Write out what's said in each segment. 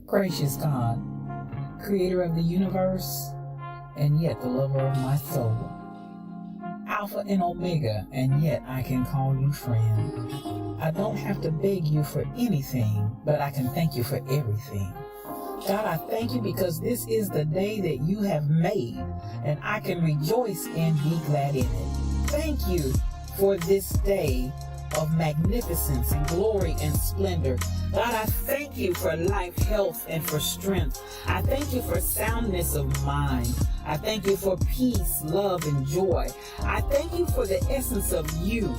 Gracious God, creator of the universe, and yet the lover of my soul. Alpha and Omega, and yet I can call you friend. I don't have to beg you for anything, but I can thank you for everything. God, I thank you because this is the day that you have made, and I can rejoice and be glad in it. Thank you for this day of magnificence and glory and splendor. God, I thank you for life, health, and for strength. I thank you for soundness of mind. I thank you for peace, love, and joy. I thank you for the essence of you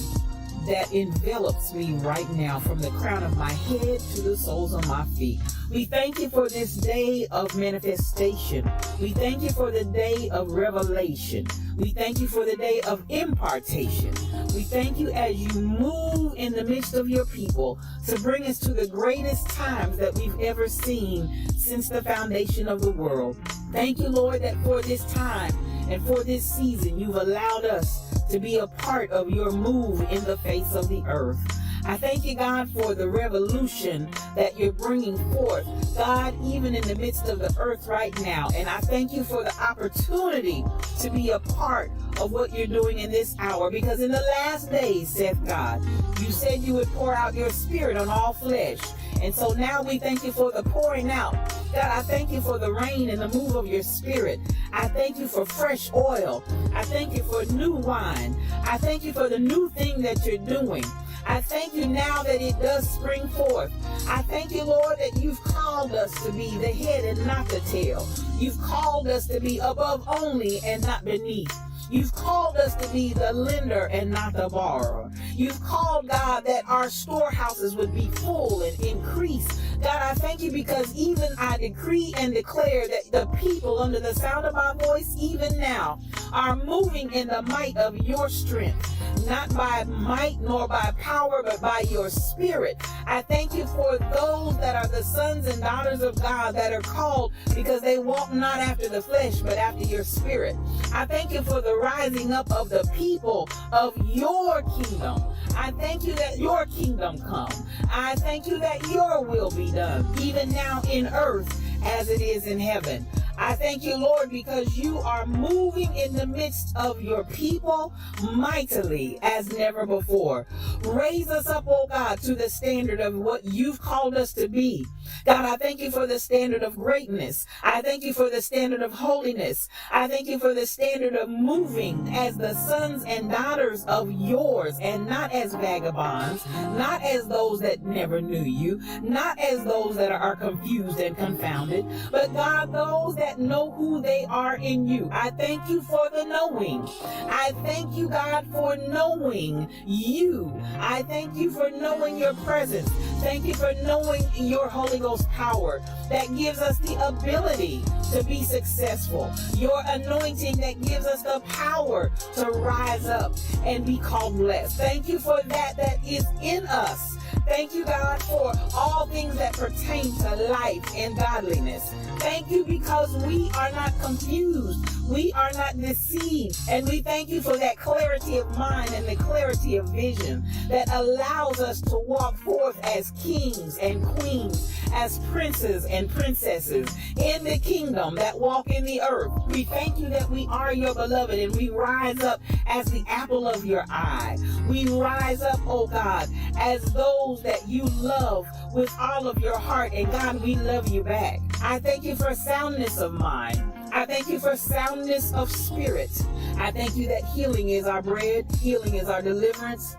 that envelops me right now, from the crown of my head to the soles of my feet. We thank you for this day of manifestation. We thank you for the day of revelation. We thank you for the day of impartation. We thank you as you move in the midst of your people to bring us to the greatest times that we've ever seen since the foundation of the world. Thank you, Lord, that for this time and for this season, you've allowed us to be a part of your move in the face of the earth. I thank you, God, for the revolution that you're bringing forth, God, even in the midst of the earth right now. And I thank you for the opportunity to be a part of what you're doing in this hour, because in the last days, saith God, you said you would pour out your spirit on all flesh. And so now we thank you for the pouring out. God, I thank you for the rain and the move of your spirit. I thank you for fresh oil. I thank you for new wine. I thank you for the new thing that you're doing. I thank you now that it does spring forth. I thank you, Lord, that you've called us to be the head and not the tail. You've called us to be above only and not beneath. You've called us to be the lender and not the borrower. You've called, God, that our storehouses would be full and increase. God, I thank you because even I decree and declare that the people under the sound of my voice, even now, are moving in the might of your strength, not by might nor by power, but by your spirit. I thank you for those that are the sons and daughters of God that are called because they walk not after the flesh, but after your spirit. I thank you for the rising up of the people of your kingdom. I thank you that your kingdom come. I thank you that your will be done, even now in earth as it is in heaven. I thank you, Lord, because you are moving in the midst of your people mightily as never before. Raise us up, oh God, to the standard of what you've called us to be. God, I thank you for the standard of greatness. I thank you for the standard of holiness. I thank you for the standard of moving as the sons and daughters of yours, and not as vagabonds, not as those that never knew you, not as those that are confused and confounded, but God, those that know who they are in you. I thank you for the knowing. I thank you, God, for knowing you. I thank you for knowing your presence. Thank you for knowing your Holy Ghost power that gives us the ability to be successful. Your anointing that gives us the power to rise up and be called blessed. Thank you for that is in us. Thank you, God, for all things that pertain to life and godliness. Thank you because we are not confused. We are not deceived. And we thank you for that clarity of mind and the clarity of vision that allows us to walk forth as kings and queens, as princes and princesses in the kingdom that walk in the earth. We thank you that we are your beloved, and we rise up as the apple of your eye. We rise up, oh God, as those that you love with all of your heart, and God, we love you back. I thank you for soundness of mind. I thank you for soundness of spirit. I thank you that healing is our bread, healing is our deliverance.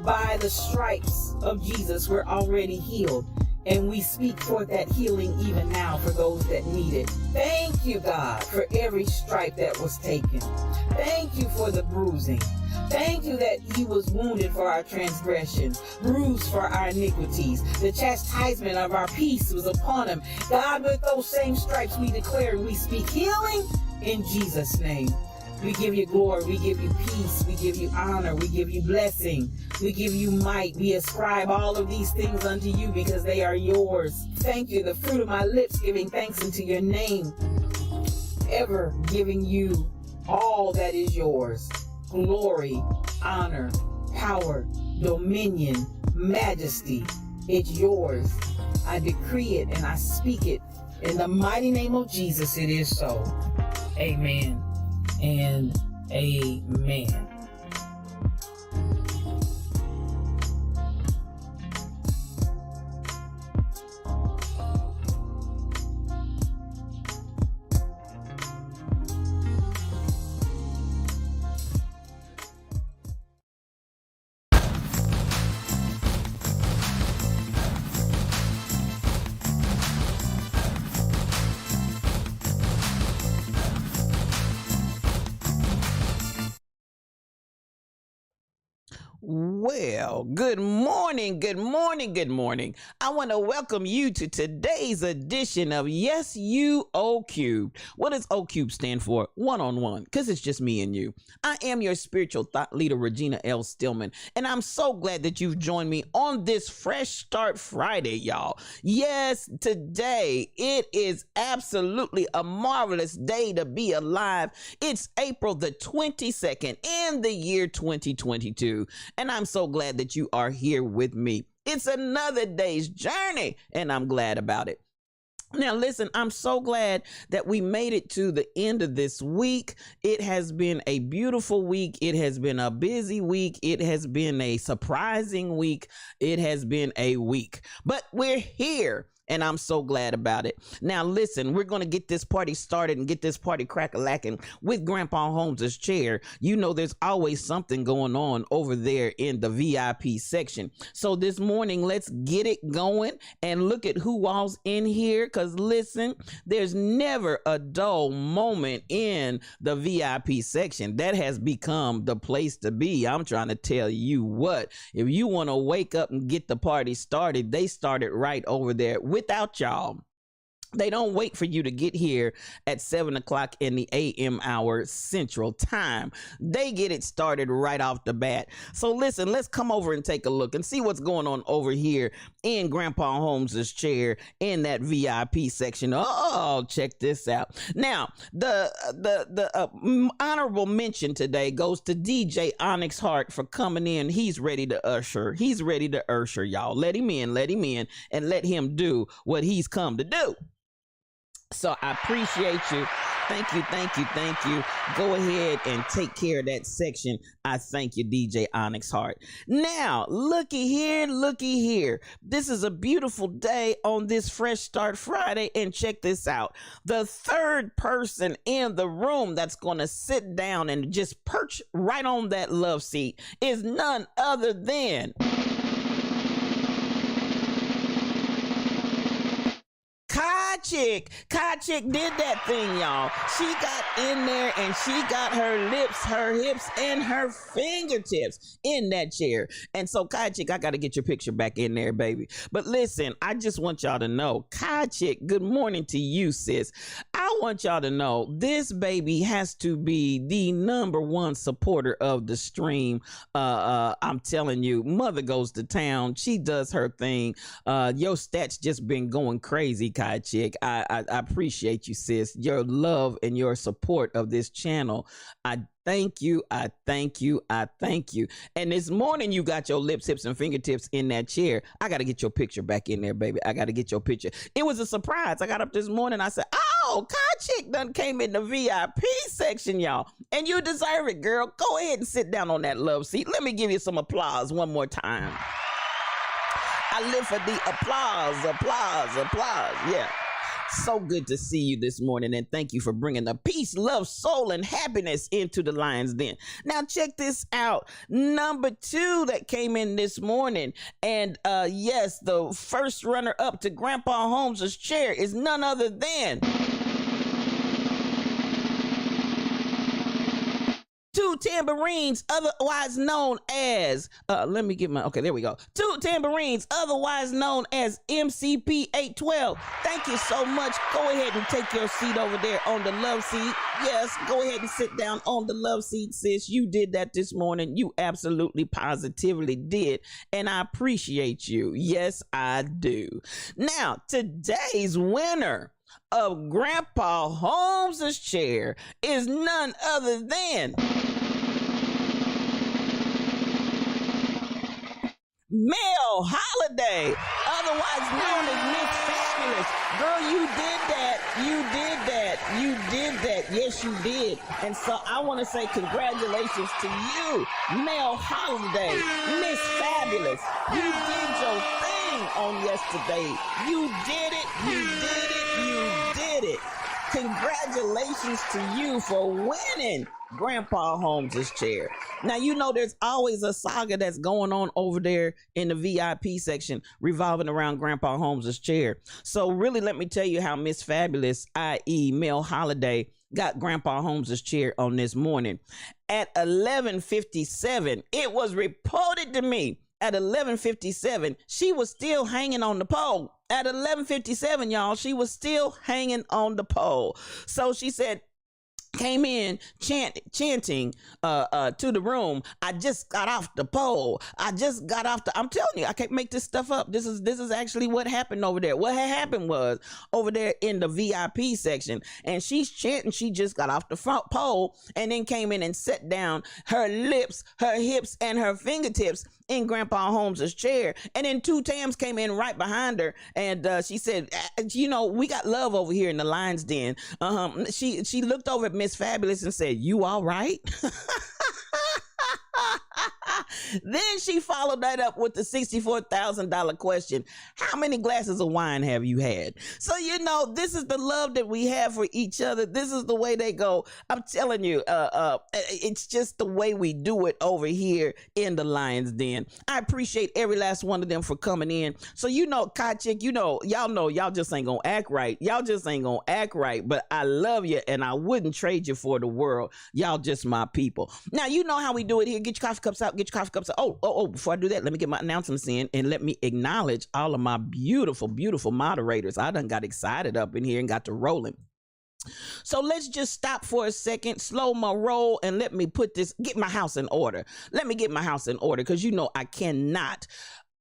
By the stripes of Jesus, we're already healed. And we speak forth that healing even now for those that need it. Thank you, God, for every stripe that was taken. Thank you for the bruising. Thank you that he was wounded for our transgressions, bruised for our iniquities. The chastisement of our peace was upon him. God, with those same stripes we declare and we speak healing in Jesus' name. We give you glory, we give you peace, we give you honor, we give you blessing, we give you might. We ascribe all of these things unto you because they are yours. Thank you, the fruit of my lips giving thanks unto your name, ever giving you all that is yours. Glory, honor, power, dominion, majesty, it's yours. I decree it and I speak it. In the mighty name of Jesus, it is so. Amen and amen. Well, good morning, good morning, good morning. I want to welcome you to today's edition of Yes You O Cubed. What does O Cube stand for? One-on-one, because it's just me and you. I am your spiritual thought leader, Regina L. Stillman, and I'm so glad that you've joined me on this Fresh Start Friday, y'all. Yes, today it is absolutely a marvelous day to be alive. It's April the 22nd in the year 2022. And I'm so glad that you are here with me. It's another day's journey, and I'm glad about it. Now, listen, I'm so glad that we made it to the end of this week. It has been a beautiful week. It has been a busy week. It has been a surprising week. It has been a week, but we're here. And I'm so glad about it. Now, listen, we're going to get this party started and get this party crack-a-lacking with Grandpa Holmes's chair. You know, there's always something going on over there in the VIP section. So this morning, let's get it going and look at who all's in here. Because listen, there's never a dull moment in the VIP section. That has become the place to be. I'm trying to tell you what, if you want to wake up and get the party started, they started right over there without y'all. They don't wait for you to get here at 7 o'clock in the AM hour Central Time. They get it started right off the bat. So listen, let's come over and take a look and see what's going on over here in Grandpa Holmes's chair in that VIP section. Oh, check this out. Now, the honorable mention today goes to DJ Onyx Hart for coming in. He's ready to usher. He's ready to usher, y'all. Let him in, and let him do what he's come to do. So I appreciate you. Thank you, thank you, thank you. Go ahead and take care of that section. I thank you, DJ Onyx Hart. Now, looky here. This is a beautiful day on this Fresh Start Friday, and check this out. The third person in the room that's going to sit down and just perch right on that love seat is none other than Kai Chick did that thing, y'all. She got in there and she got her lips, her hips, and her fingertips in that chair. And so, Kai Chick, I got to get your picture back in there, baby. But listen, I just want y'all to know, Kai Chick, good morning to you, sis. I want y'all to know this baby has to be the #1 supporter of the stream. I'm telling you, mother goes to town. She does her thing. Your stats just been going crazy, Kai Chick. I appreciate you, sis. Your love and your support of this channel. I thank you. I thank you. I thank you. And this morning you got your lips, hips, and fingertips in that chair. I got to get your picture back in there, baby. I got to get your picture. It was a surprise. I got up this morning. I said, oh, Kai Chick done came in the VIP section, y'all. And you deserve it, girl. Go ahead and sit down on that love seat. Let me give you some applause one more time. I live for the applause. Yeah. So good to see you this morning, and thank you for bringing the peace, love, soul, and happiness into the Lion's Den. Now, check this out. #2 that came in this morning, and yes, the first runner-up to Grandpa Holmes's chair is none other than Two Tambourines, otherwise known as, there we go. Two Tambourines, otherwise known as MCP 812. Thank you so much. Go ahead and take your seat over there on the love seat. Yes, go ahead and sit down on the love seat, sis. You did that this morning. You absolutely positively did. And I appreciate you. Yes, I do. Now, today's winner of Grandpa Holmes's chair is none other than Mel Holiday, otherwise known as Miss Fabulous. Girl, you did that. Yes, you did. And so I want to say congratulations to you, Mel Holiday, Miss Fabulous. You did your thing on yesterday. You did it. Congratulations to you for winning Grandpa Holmes' chair. Now, you know there's always a saga that's going on over there in the VIP section revolving around Grandpa Holmes' chair. So really, let me tell you how Miss Fabulous, i.e. Mel Holiday, got Grandpa Holmes' chair on this morning. At 11:57, it was reported to me at 11:57, she was still hanging on the pole. At 11:57, y'all, she was still hanging on the pole. So she said, came in chanting to the room, I just got off the pole. I just got off the, I'm telling you, I can't make this stuff up. This is actually what happened over there. What had happened was over there in the VIP section, and she's chanting she just got off the front pole, and then came in and sat down, her lips, her hips, and her fingertips in Grandpa Holmes' chair. And then two Tams came in right behind her, and she said, you know, we got love over here in the Lion's Den. She looked over at Miss Fabulous and said, you all right? Then she followed that up with the $64,000 question. How many glasses of wine have you had? So, you know, this is the love that we have for each other. This is the way they go. I'm telling you, it's just the way we do it over here in the Lion's Den. I appreciate every last one of them for coming in. So, you know, Kai Chick, you know y'all just ain't gonna act right. Y'all just ain't gonna act right, but I love you and I wouldn't trade you for the world. Y'all just my people. Now, you know how we do it here. Get your coffee cups out. Get your coffee cups out. Oh, before I do that, let me get my announcements in and let me acknowledge all of my beautiful, beautiful moderators. I done got excited up in here and got to rolling. So let's just stop for a second, slow my roll, and let me get my house in order. Let me get my house in order, because you know I cannot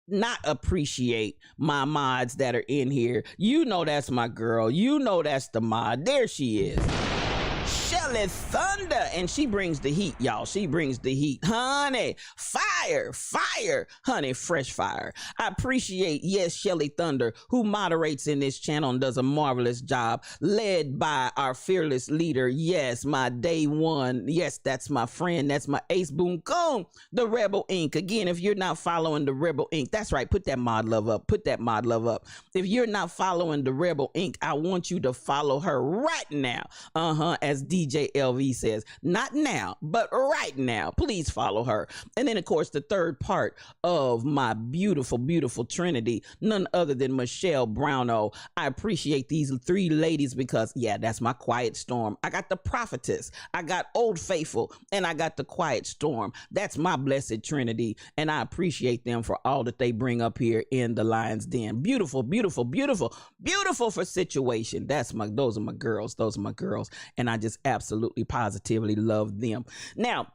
not appreciate my mods that are in here. You know that's my girl. You know that's the mod. There she is. Shelly Thunder, and she brings the heat, y'all. She brings the heat. Honey, fire, honey, fresh fire. I appreciate, yes, Shelly Thunder, who moderates in this channel and does a marvelous job, led by our fearless leader, yes, my day one. Yes, that's my friend. That's my ace boom coon, the Rebel Inc. Again, if you're not following the Rebel Inc., that's right, put that mod love up. Put that mod love up. If you're not following the Rebel Inc., I want you to follow her right now. As DJ LV says, not now, but right now. Please follow her. And then, of course, the third part of my beautiful, beautiful trinity, none other than Michelle Browno. I appreciate these three ladies because, yeah, that's my quiet storm. I got the prophetess, I got Old Faithful, and I got the quiet storm. That's my blessed trinity, and I appreciate them for all that they bring up here in the Lion's Den. Beautiful, beautiful, beautiful, beautiful for situation. Those are my girls. Those are my girls. And I just absolutely positively love them. Now,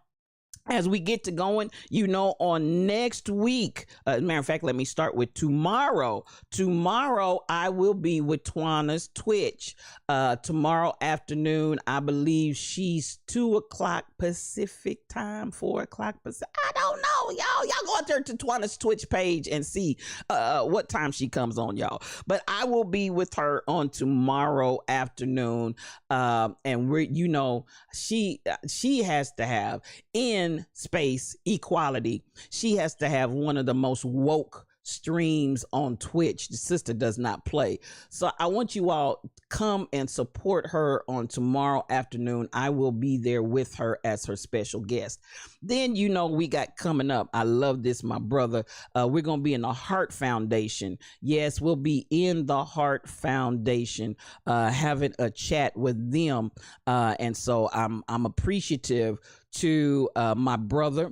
as we get to going, you know, on next week, matter of fact, let me start with tomorrow. Tomorrow, I will be with Twana's Twitch. Tomorrow afternoon, I believe she's 2:00 Pacific time, 4:00 Pacific. I don't know, y'all. Y'all go out there to Twana's Twitch page and see what time she comes on, y'all. But I will be with her on tomorrow afternoon. And we're, you know, she has to have in space equality. She has to have one of the most woke streams on Twitch. The sister does not play. So I want you all to come and support her on tomorrow afternoon. I will be there with her as her special guest. Then, you know, we got coming up, I love this, my brother. We're going to be in the Heart Foundation. Yes, we'll be in the Heart Foundation, having a chat with them. And so I'm appreciative to my brother,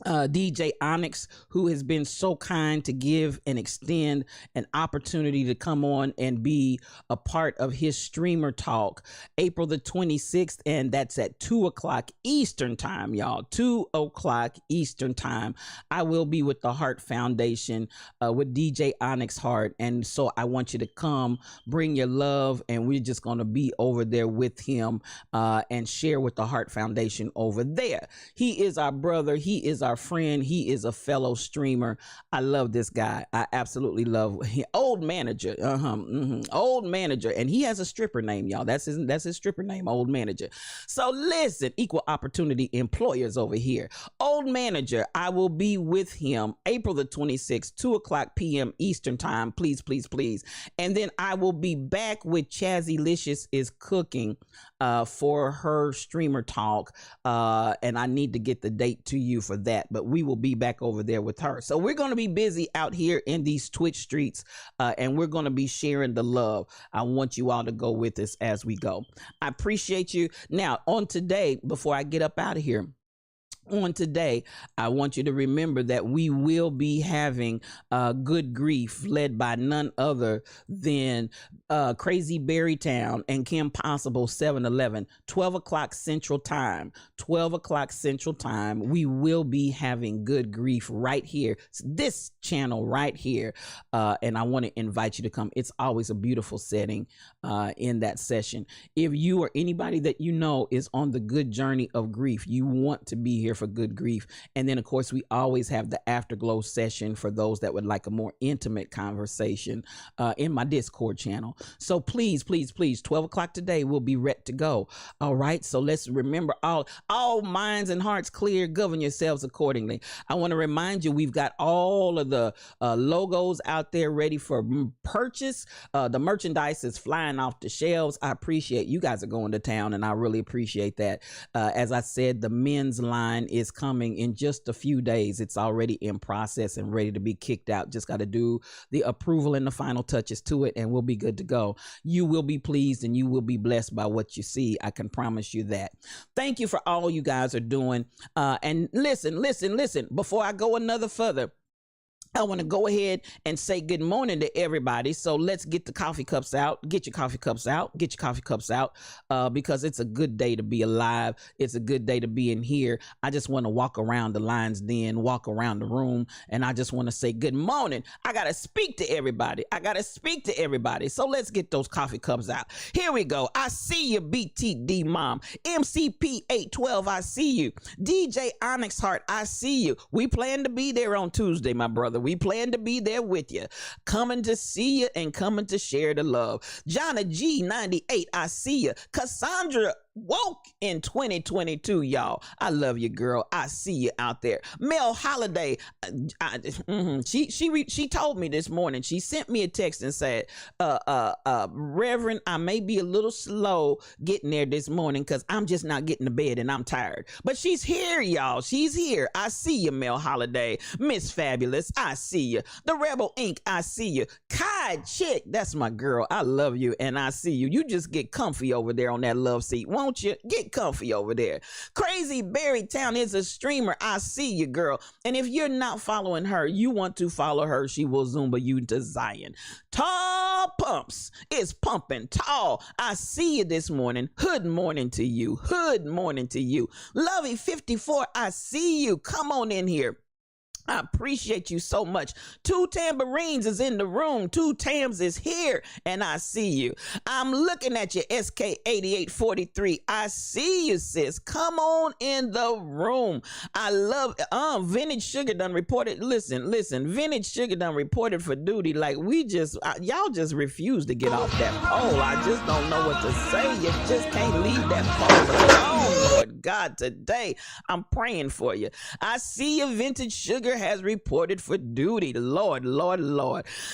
DJ Onyx, who has been so kind to give and extend an opportunity to come on and be a part of his streamer talk April the 26th, and that's at 2:00 Eastern time, y'all. 2:00 Eastern time. I will be with the Heart Foundation with DJ Onyx Heart, and so I want you to come, bring your love, and we're just going to be over there with him and share with the Heart Foundation over there. He is our brother. He is our friend. He is a fellow streamer. I love this guy. I absolutely love him. Old Manager. Old Manager. And he has a stripper name, y'all. That's his stripper name, Old Manager. So listen, equal opportunity employers over here. Old Road Manager, I will be with him April the 26th, 2:00 p.m. Eastern time. Please, please, please. And then I will be back with Chazzy Licious is Cooking for her streamer talk. And I need to get the date to you for that, but we will be back over there with her. So we're going to be busy out here in these Twitch streets, and we're going to be sharing the love. I want you all to go with us as we go. I appreciate you. Now, on today, before I get up out of here, on today, I want you to remember that we will be having Good Grief led by none other than Crazy Berrytown and Kim Possible 711, 12 o'clock Central Time. 12 o'clock Central Time. We will be having Good Grief right here, this channel right here. And I want to invite you to come. It's always a beautiful setting in that session. If you or anybody that you know is on the good journey of grief, you want to be here for Good Grief. And then, of course, we always have the Afterglow session for those that would like a more intimate conversation in my Discord channel. So please, please, please, 12 o'clock today, we'll be ready to go. All right. So let's remember, all minds and hearts clear, govern yourselves accordingly. I want to remind you, we've got all of the logos out there ready for purchase. The merchandise is flying off the shelves. I appreciate you guys are going to town, and I really appreciate that. As I said, the men's line is coming in just a few days. It's already in process and ready to be kicked out. Just got to do the approval and the final touches to it, and we'll be good to go. You will be pleased and you will be blessed by what you see. I can promise you that. Thank you for all you guys are doing. And listen, before I go another further, I want to go ahead and say good morning to everybody. So let's get the coffee cups out. Get your coffee cups out. Get your coffee cups out because it's a good day to be alive. It's a good day to be in here. I just want to walk around the Lion's Den, walk around the room, and I just want to say good morning. I got to speak to everybody. So let's get those coffee cups out. Here we go. I see you, BTD Mom. MCP 812, I see you. DJ Onyx Heart, I see you. We plan to be there on Tuesday, my brother. We plan to be there with you, coming to see you and coming to share the love. Jonna G98, I see you. Cassandra woke in 2022, y'all. I love you, girl. I see you out there. Mel Holiday, she told me this morning. She sent me a text and said, Reverend, I may be a little slow getting there this morning because I'm just not getting to bed and I'm tired. But she's here, y'all. She's here. I see you, Mel Holiday. Miss Fabulous, I see you. The Rebel Inc., I see you. Kai Chick, that's my girl. I love you and I see you. You just get comfy over there on that love seat. Won't you? Get comfy over there. Crazy Berrytown is a streamer. I see you, girl. And if you're not following her, you want to follow her. She will Zumba you to Zion. Tall Pumps is pumping tall. I see you this morning. Hood morning to you. Hood morning to you. Lovey 54, I see you. Come on in here. I appreciate you so much. Two Tambourines is in the room. Two Tams is here, and I see you. I'm looking at you, SK8843. I see you, sis. Come on in the room. I love Vintage Sugar done reported. Listen. Vintage Sugar done reported for duty. Like y'all just refuse to get off that pole. I just don't know what to say. You just can't leave that pole alone, Lord God. Today, I'm praying for you. I see you, Vintage Sugar has reported for duty. Lord.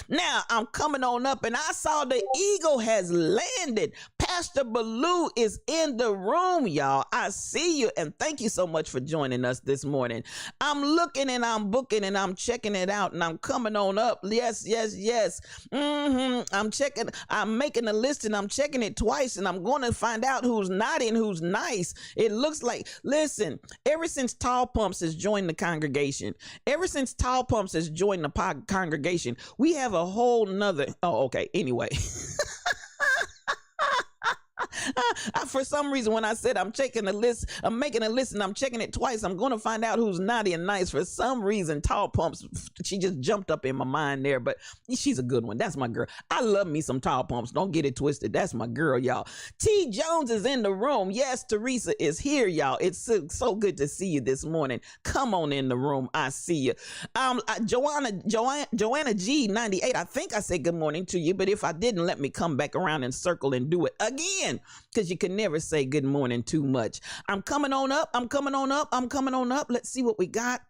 Now I'm coming on up and I saw the eagle has landed. Pastor Baloo is in the room, y'all. I see you and thank you so much for joining us this morning. I'm looking and I'm booking and I'm checking it out and I'm coming on up. Yes. I'm checking. I'm making a list and I'm checking it twice and I'm going to find out who's naughty and who's nice. It looks like, listen, ever since Tall Pumps has joined the congregation, we have a whole nother. Oh, okay. Anyway. For some reason, when I said I'm checking a list, I'm making a list and I'm checking it twice, I'm going to find out who's naughty and nice. For some reason, Tall Pumps, she just jumped up in my mind there, but she's a good one. That's my girl. I love me some Tall Pumps. Don't get it twisted. That's my girl, y'all. T. Jones is in the room. Yes, Teresa is here, y'all. It's so good to see you this morning. Come on in the room. I see you. Joanna G98, I think I said good morning to you, but if I didn't, let me come back around and circle and do it again. because you can never say good morning too much. I'm coming on up. I'm coming on up. I'm coming on up. Let's see what we got.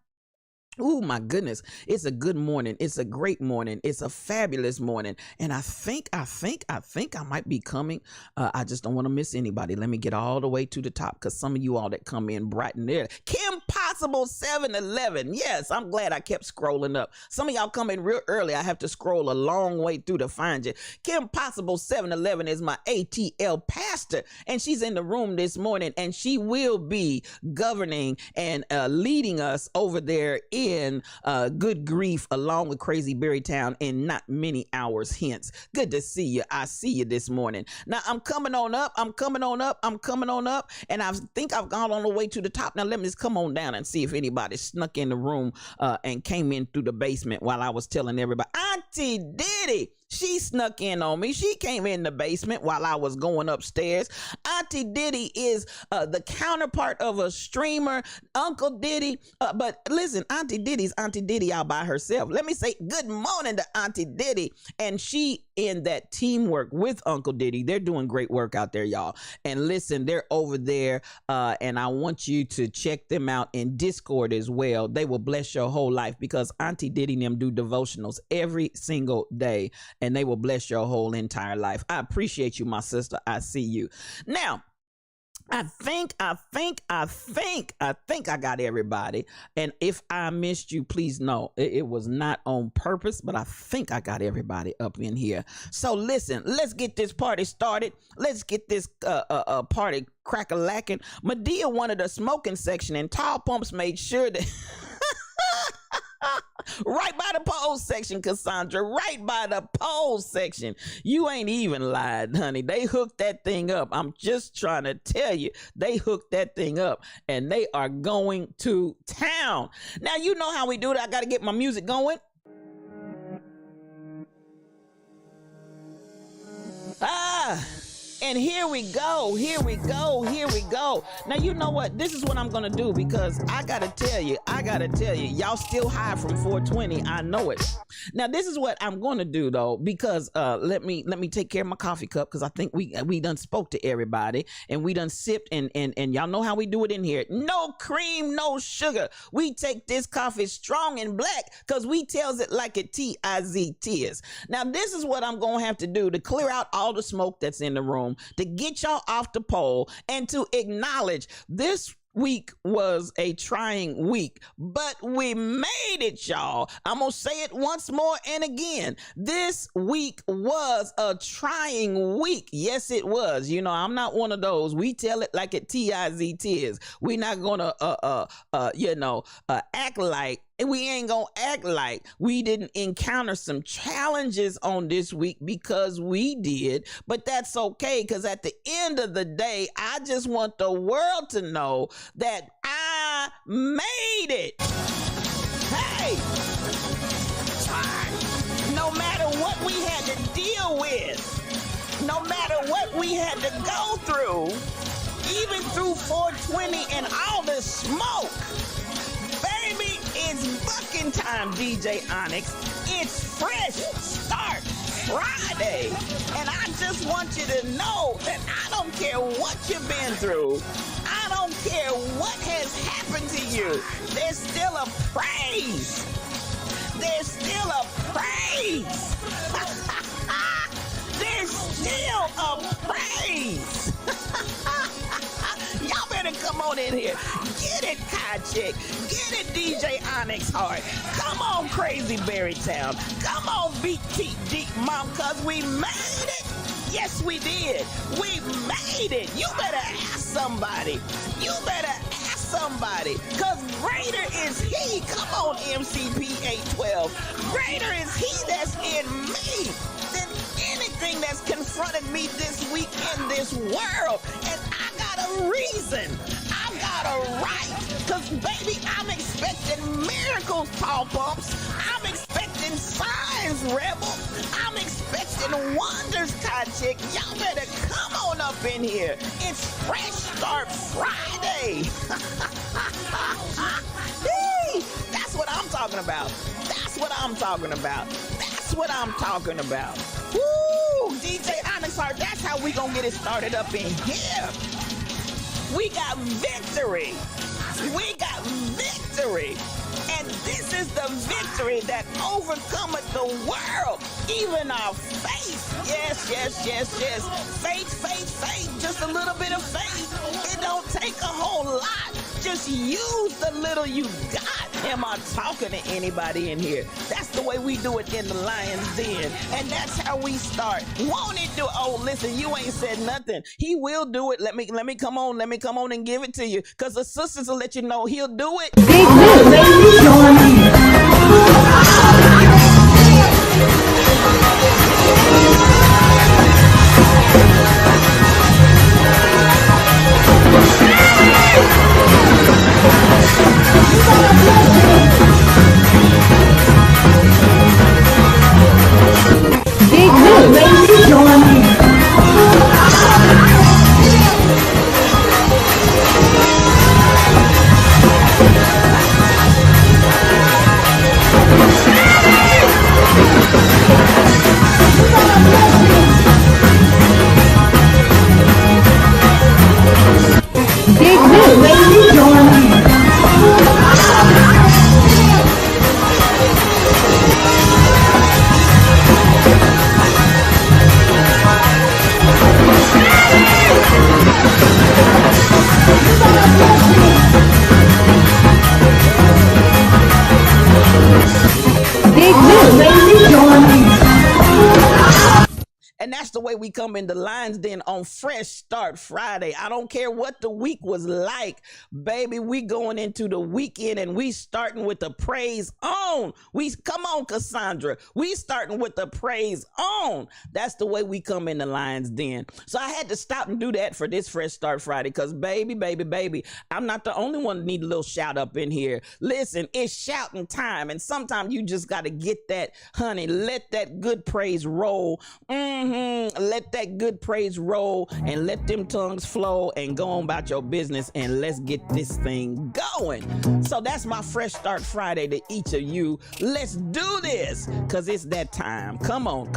Oh my goodness. It's a good morning. It's a great morning. It's a fabulous morning. And I think I might be coming. I just don't want to miss anybody. Let me get all the way to the top because some of you all that come in bright and early. Kim Possible 711. Yes, I'm glad I kept scrolling up. Some of y'all come in real early. I have to scroll a long way through to find you. Kim Possible 711 is my ATL pastor, and she's in the room this morning, and she will be governing and leading us over there in Good Grief along with Crazy Berrytown in not many hours hence. Good to see you. I see you this morning. Now I'm coming on up. I'm coming on up. I'm coming on up. And I think I've gone all the way to the top. Now let me just come on down and see if anybody snuck in the room and came in through the basement while I was telling everybody. Auntie Diddy, she snuck in on me. She came in the basement while I was going upstairs. Auntie Diddy is the counterpart of a streamer, Uncle Diddy. But listen, Auntie Diddy's Auntie Diddy all by herself. Let me say good morning to Auntie Diddy. And she in that teamwork with Uncle Diddy. They're doing great work out there, y'all. And listen, they're over there. And I want you to check them out in Discord as well. They will bless your whole life because Auntie Diddy and them do devotionals every single day. And they will bless your whole entire life. I appreciate you, my sister. I see you. Now, I think I got everybody. And if I missed you, please know it was not on purpose, but I think I got everybody up in here. So listen, let's get this party started. Let's get this party crack-a-lacking. Medea wanted a smoking section, and Tall Pumps made sure that... Right by the polls section, Cassandra. Right by the polls section. You ain't even lied, honey. They hooked that thing up. I'm just trying to tell you, they hooked that thing up and they are going to town. Now, you know how we do it. I got to get my music going. And here we go. Now, you know what? This is what I'm going to do because I got to tell you, y'all still high from 420. I know it. Now, this is what I'm going to do, though, because let me take care of my coffee cup because I think we done spoke to everybody and we done sipped and y'all know how we do it in here. No cream, no sugar. We take this coffee strong and black because we tells it like it T-I-Z-T-is. Now, this is what I'm going to have to do to clear out all the smoke that's in the room, to get y'all off the poll, and to acknowledge this week was a trying week, but we made it, y'all. I'm gonna say it once more and again. This week was a trying week. Yes, it was. You know, I'm not one of those. We tell it like it T-I-Z-T is. We're not gonna act like, and we ain't gonna act like we didn't encounter some challenges on this week, because we did, but that's okay, because at the end of the day, I just want the world to know that I made it. Hey, no matter what we had to deal with, no matter what we had to go through, even through 420 and all the smoke, baby, it's bucking time, DJ Onyx. It's Fresh Start Friday. And I just want you to know that I don't care what you've been through. I don't care what has happened to you. There's still a praise. There's still a praise. There's still a praise. Y'all better come on in here. Get it, Kai Chick. Get it, DJ Onyx Hart. Come on, Crazy Berrytown. Come on, Beat Keep Deep Mom, cause we made it. Yes, we did. We made it. You better ask somebody. You better ask somebody, cause greater is he. Come on, MCP 812. Greater is he that's in me than anything that's confronted me this week in this world. And I got a reason. I got a right. Cause baby, I'm expecting miracles, Tall Pumps. I'm expecting signs, Rebel. I'm expecting wonders, Kai Chick. Y'all better come on up in here. It's Fresh Start Friday. Hey, that's what I'm talking about. That's what I'm talking about. That's what I'm talking about. Woo! Woo, DJ Onyx Heart, that's how we gonna get it started up in here. We got victory. We got victory. And this is the victory that overcometh the world, even our faith. Yes, yes, yes, yes. Faith, faith, faith. Just a little bit of faith. It don't take a whole lot. Just use the little you got. Am I talking to anybody in here? That's the way we do it in the Lion's Den. And that's how we start. Won't it do? Oh, listen, you ain't said nothing. He will do it. Let me come on and give it to you. Because the sisters will let you know he'll do it. Big Blue, baby, join me. Big Blue, baby, join me. Big Blue, baby, join me. Big Blue, baby, join me. And that's the way we come into Lion's Den on Fresh Start Friday. I don't care what the week was like, baby. We going into the weekend and we starting with the praise on. Come on, Cassandra. We starting with the praise on. That's the way we come into Lion's Den. So I had to stop and do that for this Fresh Start Friday because baby, I'm not the only one that need a little shout up in here. Listen, it's shouting time. And sometimes you just got to get that, honey, let that good praise roll. Let that good praise roll and let them tongues flow and go on about your business and let's get this thing going. So that's my Fresh Start Friday to each of you. Let's do this because it's that time. Come on.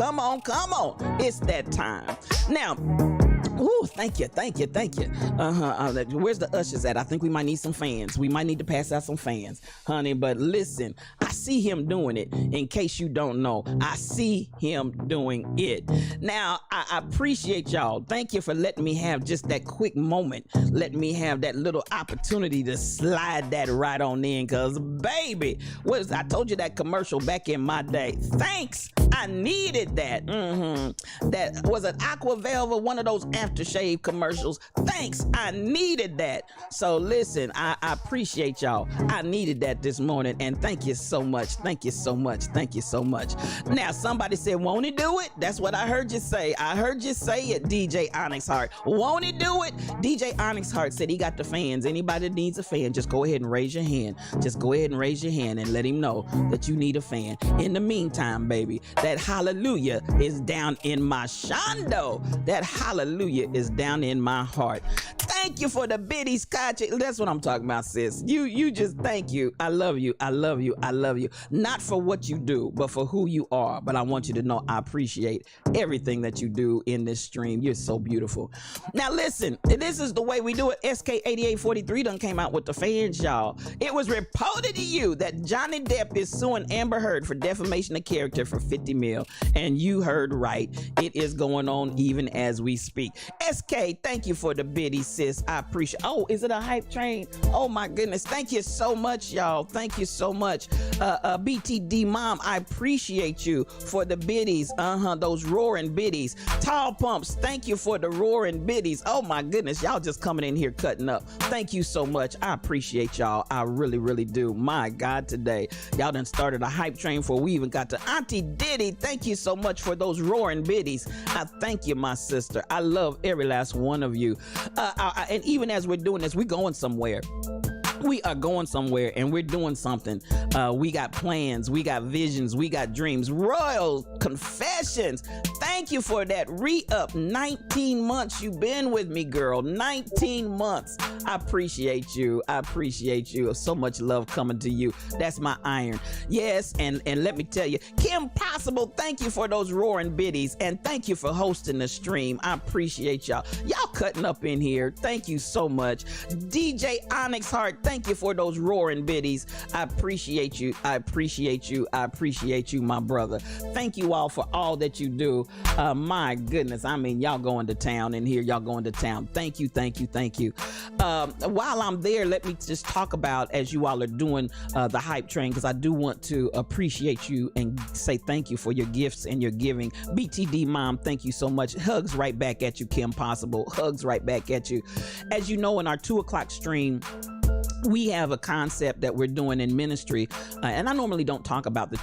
It's that time. Now, ooh, thank you. Where's the ushers at? I think we might need some fans. We might need to pass out some fans, honey. But listen, I see him doing it. In case you don't know, I see him doing it. Now, I appreciate y'all. Thank you for letting me have just that quick moment. Let me have that little opportunity to slide that right on in. Cause baby, I told you that commercial back in my day. Thanks. I needed that. That was an Aqua Velva, one of those aftershave commercials. Thanks. I needed that. So listen, I appreciate y'all. I needed that this morning. And thank you so much. Thank you so much. Now, somebody said, won't he do it? That's what I heard you say. I heard you say it, DJ Onyx Heart. Won't he do it? DJ Onyx Heart said he got the fans. Anybody that needs a fan, just go ahead and raise your hand. Just go ahead and raise your hand and let him know that you need a fan. In the meantime, baby, that hallelujah is down in my shondo. That hallelujah is down in my heart. Thank you for the bitty scotch. That's what I'm talking about, sis. You just thank you. I love you. Not for what you do, but for who you are. But I want you to know I appreciate everything that you do in this stream. You're so beautiful. Now listen, this is the way we do it. SK8843 done came out with the fans, y'all. It was reported to you that Johnny Depp is suing Amber Heard for defamation of character for $50 million. And you heard right. It is going on even as we speak. SK, thank you for the biddy, sis. I appreciate. Oh, is it a hype train? Oh my goodness. Thank you so much, y'all. Thank you so much. BTD mom, I appreciate you for the biddies. Those roaring biddies. Tall pumps, thank you for the roaring biddies. Oh my goodness, y'all just coming in here cutting up. Thank you so much. I appreciate y'all. I really do. My God, today y'all done started a hype train for we even got to Auntie Diddy. Thank you so much for those roaring biddies. I thank you, my sister. I love every last one of you. And even as we're doing this, we're going somewhere. We are going somewhere and we're doing something. We got plans, we got visions, we got dreams. Royal Confessions, thank you for that re-up. 19 months you've been with me, girl. 19 months. I appreciate you. I appreciate you. So much love coming to you. That's my iron. Yes, and let me tell you, Kim Possible, thank you for those roaring biddies, and thank you for hosting the stream. I appreciate y'all. Y'all cutting up in here. Thank you so much. DJ Onyx Heart, thank you for those roaring biddies. I appreciate you. I appreciate you. I appreciate you, my brother. Thank you all for all that you do. My goodness, I mean, y'all going to town in here. Y'all going to town. Thank you, thank you, thank you. While I'm there, let me just talk about, as you all are doing the hype train, because I do want to appreciate you and say thank you for your gifts and your giving. BTD Mom, thank you so much. Hugs right back at you, Kim Possible. Hugs right back at you. As you know, in our 2 o'clock stream, we have a concept that we're doing in ministry, and I normally don't talk about the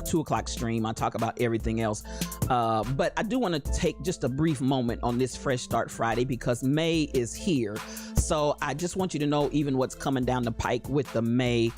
2 o'clock stream. I talk about everything else, but I do want to take just a brief moment on this Fresh Start Friday because May is here. So I just want you to know even what's coming down the pike with the May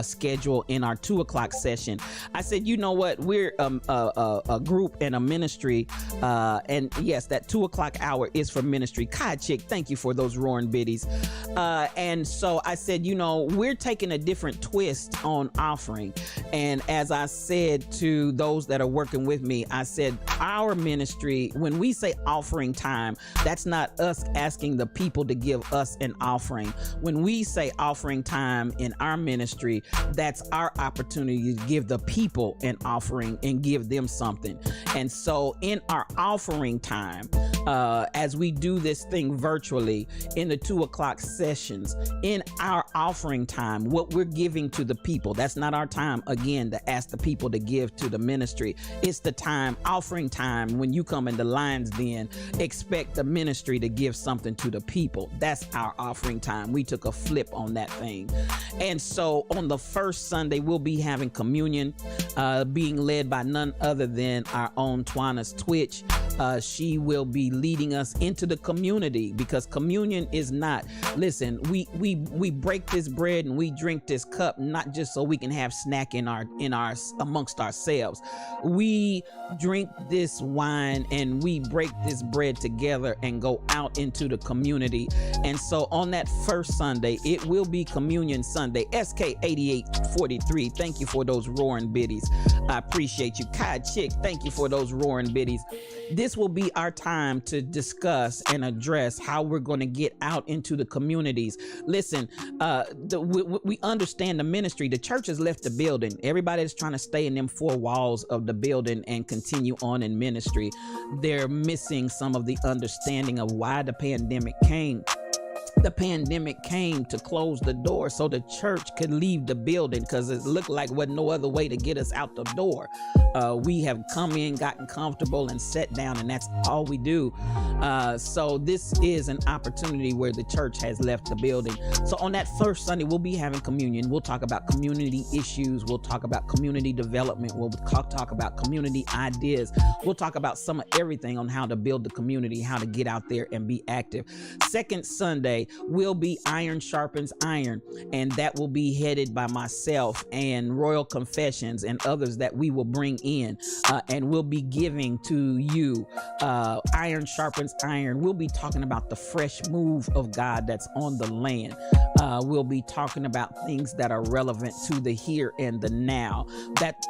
schedule in our 2 o'clock session. I said, you know what, we're a group and a ministry, and yes, that 2 o'clock hour is for ministry. Kai Chick, thank you for those roaring biddies. And so I said, you know, we're taking a different twist on offering. And as I said to those that are working with me, I said, our ministry, when we say offering time, that's not us asking the people to give us an offering. When we say offering time in our ministry, that's our opportunity to give the people an offering and give them something. And so in our offering time, as we do this thing virtually in the 2 o'clock sessions, in our offering time, what we're giving to the people, that's not our time, again, to ask the people to give to the ministry. It's the time, offering time, when you come in the Lion's Den, expect the ministry to give something to the people. That's our offering time. We took a flip on that thing. And so on the first Sunday, we'll be having communion, being led by none other than our own Twanna's Twitch. She will be leading us into the community, because communion is not, listen, we break this bread and we drink this cup not just so we can have snack in our amongst ourselves. We drink this wine and we break this bread together and go out into the community. And so on that first Sunday, it will be Communion Sunday. SK8843, thank you for those roaring biddies. I appreciate you. Kai Chick, thank you for those roaring biddies. This will be our time to discuss and address how we're going to get out into the communities. Listen, we understand the ministry. The church has left the building. Everybody is trying to stay in them 4 walls of the building and continue on in ministry. They're missing some of the understanding of why the pandemic came. The pandemic came to close the door so the church could leave the building, because it looked like wasn't no other way to get us out the door. We have come in, gotten comfortable, and sat down, and that's all we do. So this is an opportunity where the church has left the building. So on that first Sunday, we'll be having communion. We'll talk about community issues. We'll talk about community development. We'll talk about community ideas. We'll talk about some of everything on how to build the community, how to get out there and be active. Second Sunday will be Iron Sharpens Iron, and that will be headed by myself and Royal Confessions and others that we will bring in, and we'll be giving to you. Iron Sharpens Iron. We'll be talking about the fresh move of God that's on the land. We'll be talking about things that are relevant to the here and the now.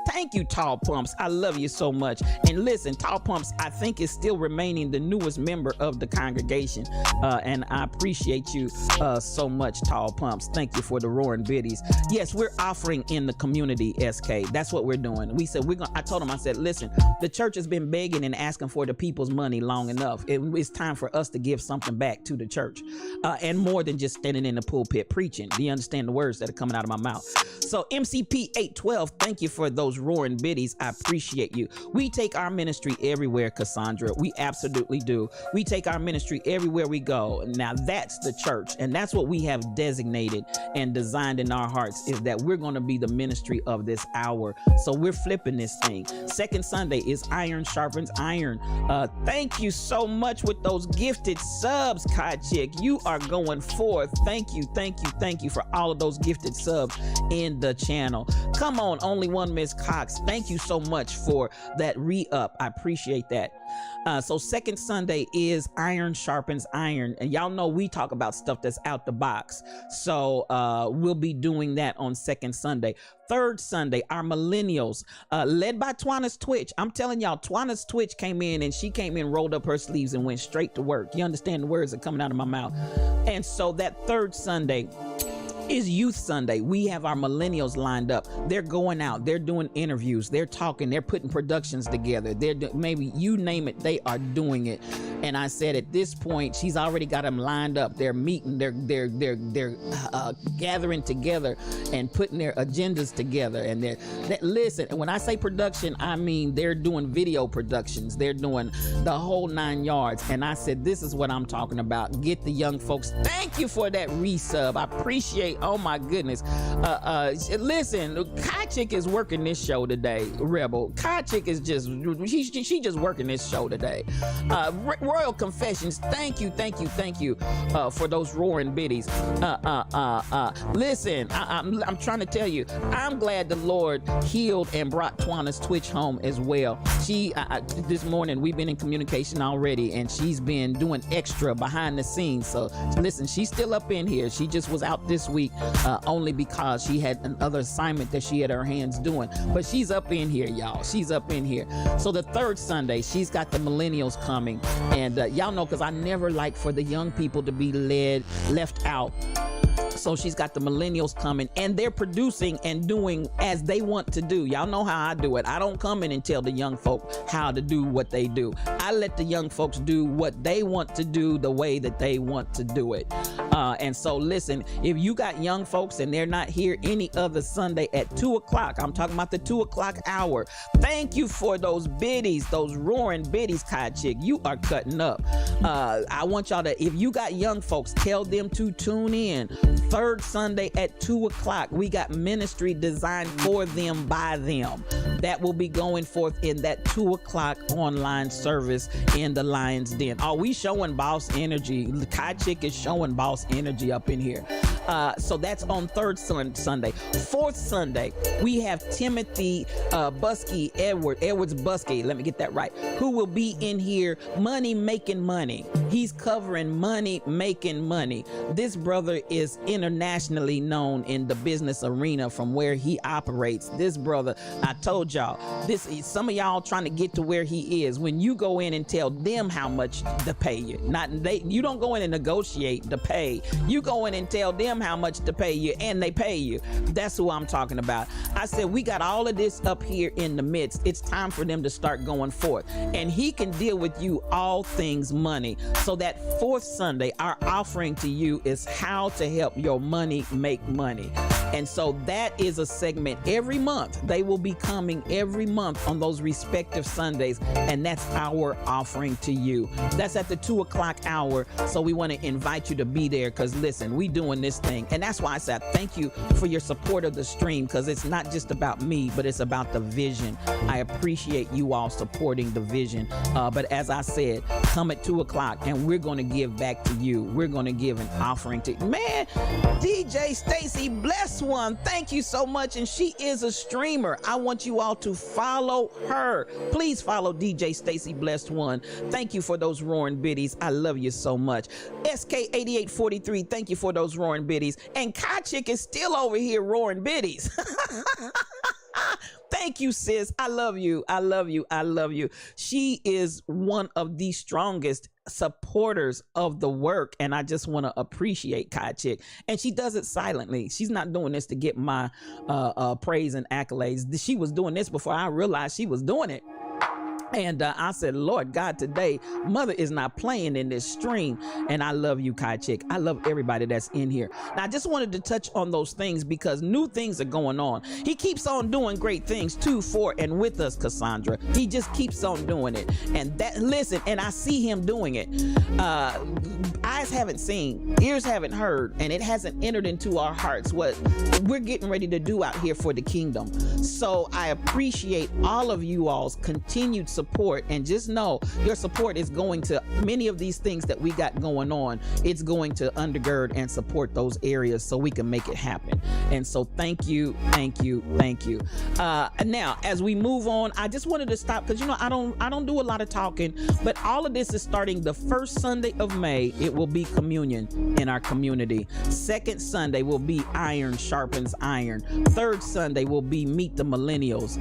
Thank you, Tall Pumps. I love you so much. And listen, Tall Pumps, I think, is still remaining the newest member of the congregation, and I appreciate you so much, Tall Pumps. Thank you for the roaring biddies. Yes, we're offering in the community, SK. That's what we're doing. We said I told him, I said, listen, the church has been begging and asking for the people's money long enough. It's time for us to give something back to the church, and more than just standing in the pulpit preaching. Do you understand the words that are coming out of my mouth? So MCP 812, thank you for those roaring biddies. I appreciate you. We take our ministry everywhere, Cassandra. We absolutely do. We take our ministry everywhere we go. Now that's the church. And that's what we have designated and designed in our hearts, is that we're going to be the ministry of this hour. So we're flipping this thing. Second Sunday is Iron Sharpens Iron. Thank you so much with those gifted subs, Kai Chick. You are going forth. Thank you for all of those gifted subs in the channel. Come on, Only One Miss Cox. Thank you so much for that re-up. I appreciate that. So second Sunday is Iron Sharpens Iron, and y'all know we talk about stuff that's out the box. So we'll be doing that on second Sunday. Third Sunday, our millennials, led by Twana's Twitch. I'm telling y'all, Twana's Twitch came in, and she came in, rolled up her sleeves, and went straight to work. You understand the words that are coming out of my mouth. And so that third Sunday is Youth Sunday. We have our millennials lined up. They're going out, they're doing interviews, they're talking, they're putting productions together, maybe you name it, they are doing it. And I said at this point, she's already got them lined up. They're meeting, they're gathering together and putting their agendas together. And listen, and when I say production, I mean they're doing video productions, they're doing the whole 9 yards. And I said, this is what I'm talking about. Get the young folks. Thank you for that resub. I appreciate. Oh my goodness. Listen, Kai Chick is working this show today, Rebel. Kai Chick is just, she just working this show today. Royal Confessions, thank you for those roaring biddies. Listen, I'm trying to tell you, I'm glad the Lord healed and brought Twana's Twitch home as well. She, this morning, we've been in communication already, and she's been doing extra behind the scenes. So listen, she's still up in here. She just was out this week only because she had another assignment that she had her hands doing, but she's up in here, y'all. She's up in here. So the third Sunday, she's got the millennials coming, and y'all know, because I never like for the young people to be left out. So she's got the millennials coming, and they're producing and doing as they want to do. Y'all know how I do it. I don't come in and tell the young folk how to do what they do. I let the young folks do what they want to do the way that they want to do it. And so listen, if you got young folks and they're not here any other Sunday at 2 o'clock, I'm talking about the 2 o'clock hour. Thank you for those biddies, those roaring biddies, Kai Chick. You are cutting up. I want y'all to, if you got young folks, tell them to tune in. Third Sunday at 2 o'clock, we got ministry designed for them, by them. That will be going forth in that 2 o'clock online service in the Lion's Den. Are we showing boss energy? Kai Chick is showing boss energy up in here. So that's on third Sunday. Fourth Sunday, we have Timothy Edwards Buskey, let me get that right, who will be in here making money. He's covering making money. This brother is internationally known in the business arena from where he operates. This brother, I told y'all, some of y'all trying to get to where he is. When you go in and tell them how much to pay you, you don't go in and negotiate the pay. You go in and tell them how much to pay you, and they pay you. That's who I'm talking about. I said, we got all of this up here in the midst. It's time for them to start going forth, and he can deal with you all things money. So that fourth Sunday, our offering to you is how to help your money make money. And so that is a segment every month. They will be coming every month on those respective Sundays, and that's our offering to you. That's at the 2 o'clock hour. So we want to invite you to be there, because listen, we doing this thing. And that's why I said thank you for your support of the stream, because it's not just about me, but it's about the vision. I appreciate you all supporting the vision. But as I said, come at 2 o'clock and we're going to give back to you. We're going to give an offering to you. Man, DJ Stacy Bless One, thank you so much. And she is a streamer. I want you all to follow her. Please follow DJ Stacy Blessed One. Thank you for those roaring biddies. I love you so much. SK8843, thank you for those roaring biddies. And Kai Chick is still over here roaring biddies. Thank you, sis. I love you. I love you. I love you. She is one of the strongest supporters of the work, and I just want to appreciate Kai Chick. And she does it silently. She's not doing this to get my praise and accolades. She was doing this before I realized she was doing it. And I said, Lord God, today, Mother is not playing in this stream. And I love you, Kai Chick. I love everybody that's in here. Now, I just wanted to touch on those things because new things are going on. He keeps on doing great things to, for, and with us, Cassandra. He just keeps on doing it. And that, listen, and I see him doing it. Eyes haven't seen, ears haven't heard, and it hasn't entered into our hearts what we're getting ready to do out here for the kingdom. So I appreciate all of you all's continued support, and just know your support is going to many of these things that we got going on. It's going to undergird and support those areas so we can make it happen. And so thank you. Now, as we move on, I just wanted to stop because I don't do a lot of talking, but all of this is starting the first Sunday of May. It will be communion in our community. Second Sunday will be iron sharpens iron. Third Sunday will be meet the millennials,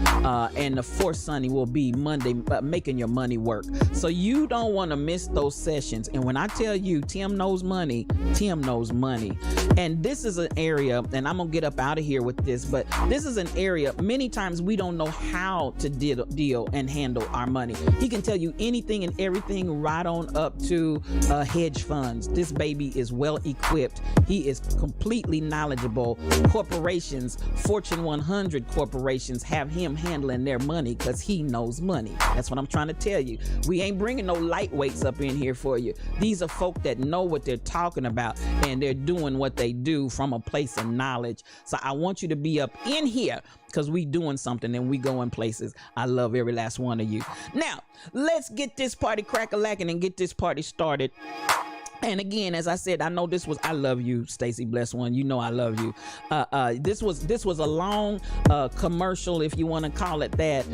and the fourth Sunday will be Monday, making your money work. So you don't want to miss those sessions. And when I tell you Tim knows money, Tim knows money. And this is an area, and I'm gonna get up out of here with this, but this is an area many times we don't know how to deal and handle our money. He can tell you anything and everything, right on up to hedge funds. This baby is well equipped. He is completely knowledgeable. Corporations, Fortune 100 corporations, have him handling their money because he knows money. That's what I'm trying to tell you. We ain't bringing no lightweights up in here for you. These are folk that know what they're talking about, and they're doing what they do from a place of knowledge. So I want you to be up in here because we doing something and we going places. I love every last one of you. Now, let's get this party crack-a-lacking and get this party started. And again, as I said, I know this was, I love you, Stacy, blessed one. You know I love you. This was a long commercial, if you want to call it that.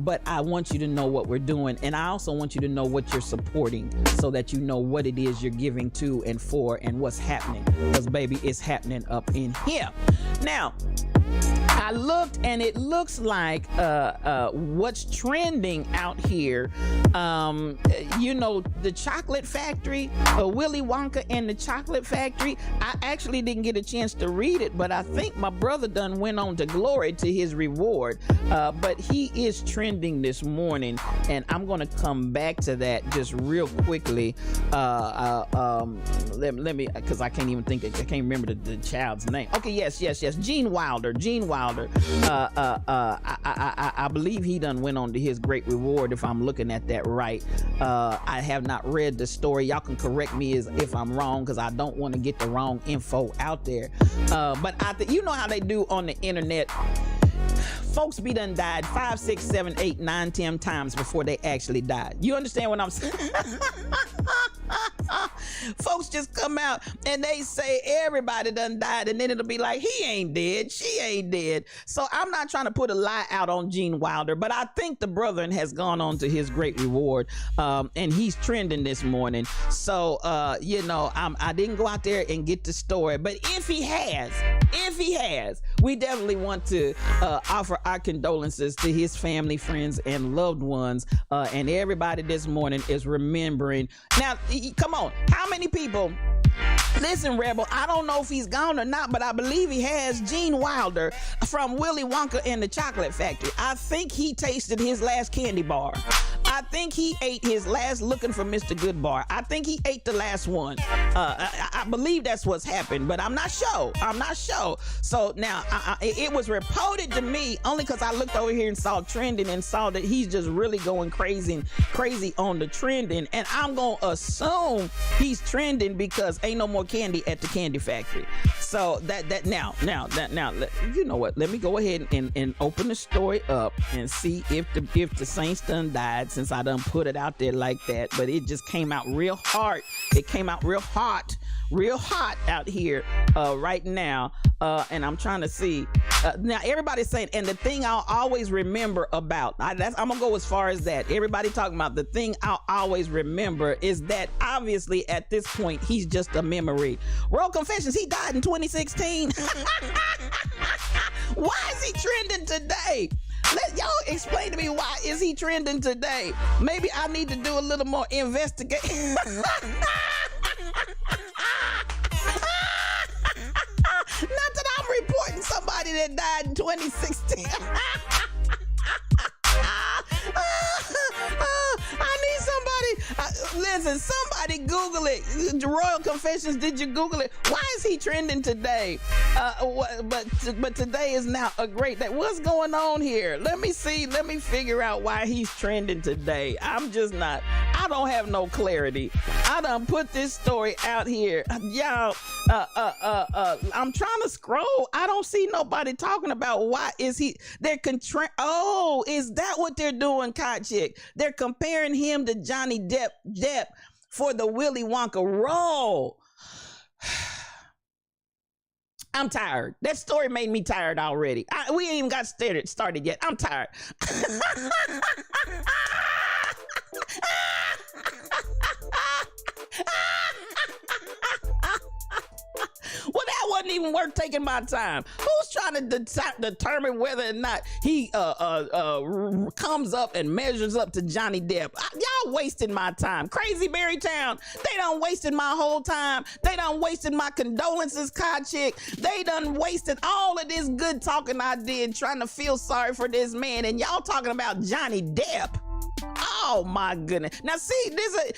But I want you to know what we're doing. And I also want you to know what you're supporting so that you know what it is you're giving to and for and what's happening. Because, baby, it's happening up in here. Now, I looked and it looks like what's trending out here, the chocolate factory, Willy Wonka and the Chocolate Factory. I actually didn't get a chance to read it, but I think my brother done went on to glory to his reward. But he is trending this morning, and I'm going to come back to that just real quickly. Let me, because I can't even think, I can't remember the child's name. Okay, yes. Gene Wilder. I believe he done went on to his great reward, if I'm looking at that right. I have not read the story. Y'all can correct me if I'm wrong, because I don't want to get the wrong info out there. But you know how they do on the internet. Folks be done died 5, 6, 7, 8, 9, 10 times before they actually died. You understand what I'm saying? Folks just come out and they say everybody done died, and then it'll be like, he ain't dead, she ain't dead. So I'm not trying to put a lie out on Gene Wilder, but I think the brethren has gone on to his great reward, and he's trending this morning. So I didn't go out there and get the story, but if he has, we definitely want to offer our condolences to his family, friends, and loved ones, and everybody this morning is remembering. Now, come on, how many people? Listen, Rebel, I don't know if he's gone or not, but I believe he has. Gene Wilder from Willy Wonka and the Chocolate Factory. I think he tasted his last candy bar. I think he ate his last Looking for Mr. Goodbar. I think he ate the last one. I believe that's what's happened, but I'm not sure. So now, it was reported to me only because I looked over here and saw trending and saw that he's just really going crazy on the trending. And I'm going to assume he's trending because ain't no more candy at the candy factory. So now, you know what? Let me go ahead and open the story up and see if the Saints done died, since I done put it out there like that. But it just came out real hard. It came out real hot out here right now. And I'm trying to see. Now, everybody's saying, and the thing I'll always remember about, I'm going to go as far as that. Everybody talking about the thing I'll always remember is that obviously at this point, he's just a memory. Royal Confessions, he died in 2016. Why is he trending today? Let y'all explain to me, why is he trending today? Maybe I need to do a little more investigation. Not that I'm reporting somebody that died in 2016. Listen, somebody Google it. The Royal Confessions, did you Google it? Why is he trending today? But today is now a great day. What's going on here? Let me see. Let me figure out why he's trending today. I don't have no clarity. I done put this story out here. Y'all, I'm trying to scroll. I don't see nobody talking about why is he, oh, is that what they're doing, Cod Chick? They're comparing him to Johnny Depp for the Willy Wonka role. I'm tired. That story made me tired already. We ain't even got started yet. I'm tired. Well, that wasn't even worth taking my time. Who's trying to determine whether or not he comes up and measures up to Johnny Depp? Y'all wasting my time. Crazy Berrytown, they done wasted my whole time. They done wasted my condolences, Cod Chick. They done wasted all of this good talking I did trying to feel sorry for this man, and y'all talking about Johnny Depp. Oh my goodness. Now see, this is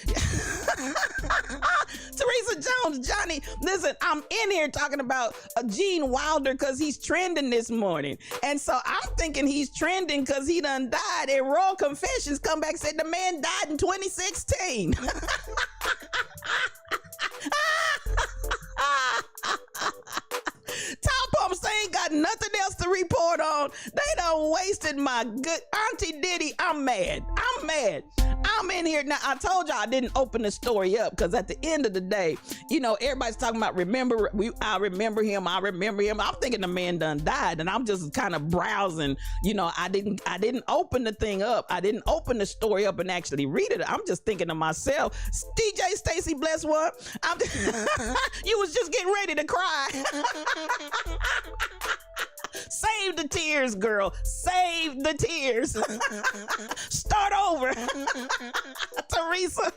Teresa Jones, Johnny. Listen, I'm in here talking about Gene Wilder because he's trending this morning. And so I'm thinking he's trending because he done died. And Royal Confessions come back and said the man died in 2016. Top Pumps, they ain't got nothing else to report on. They done wasted my good Auntie Diddy. I'm mad. I'm in here now. I told y'all I didn't open the story up because at the end of the day, you know, everybody's talking about I remember him. I'm thinking the man done died, and I'm just kind of browsing. You know, I didn't open the thing up. I didn't open the story up and actually read it. I'm just thinking to myself, DJ Stacy Bless one. You was just getting ready to cry. Save the tears, girl. Save the tears. Start over. Teresa.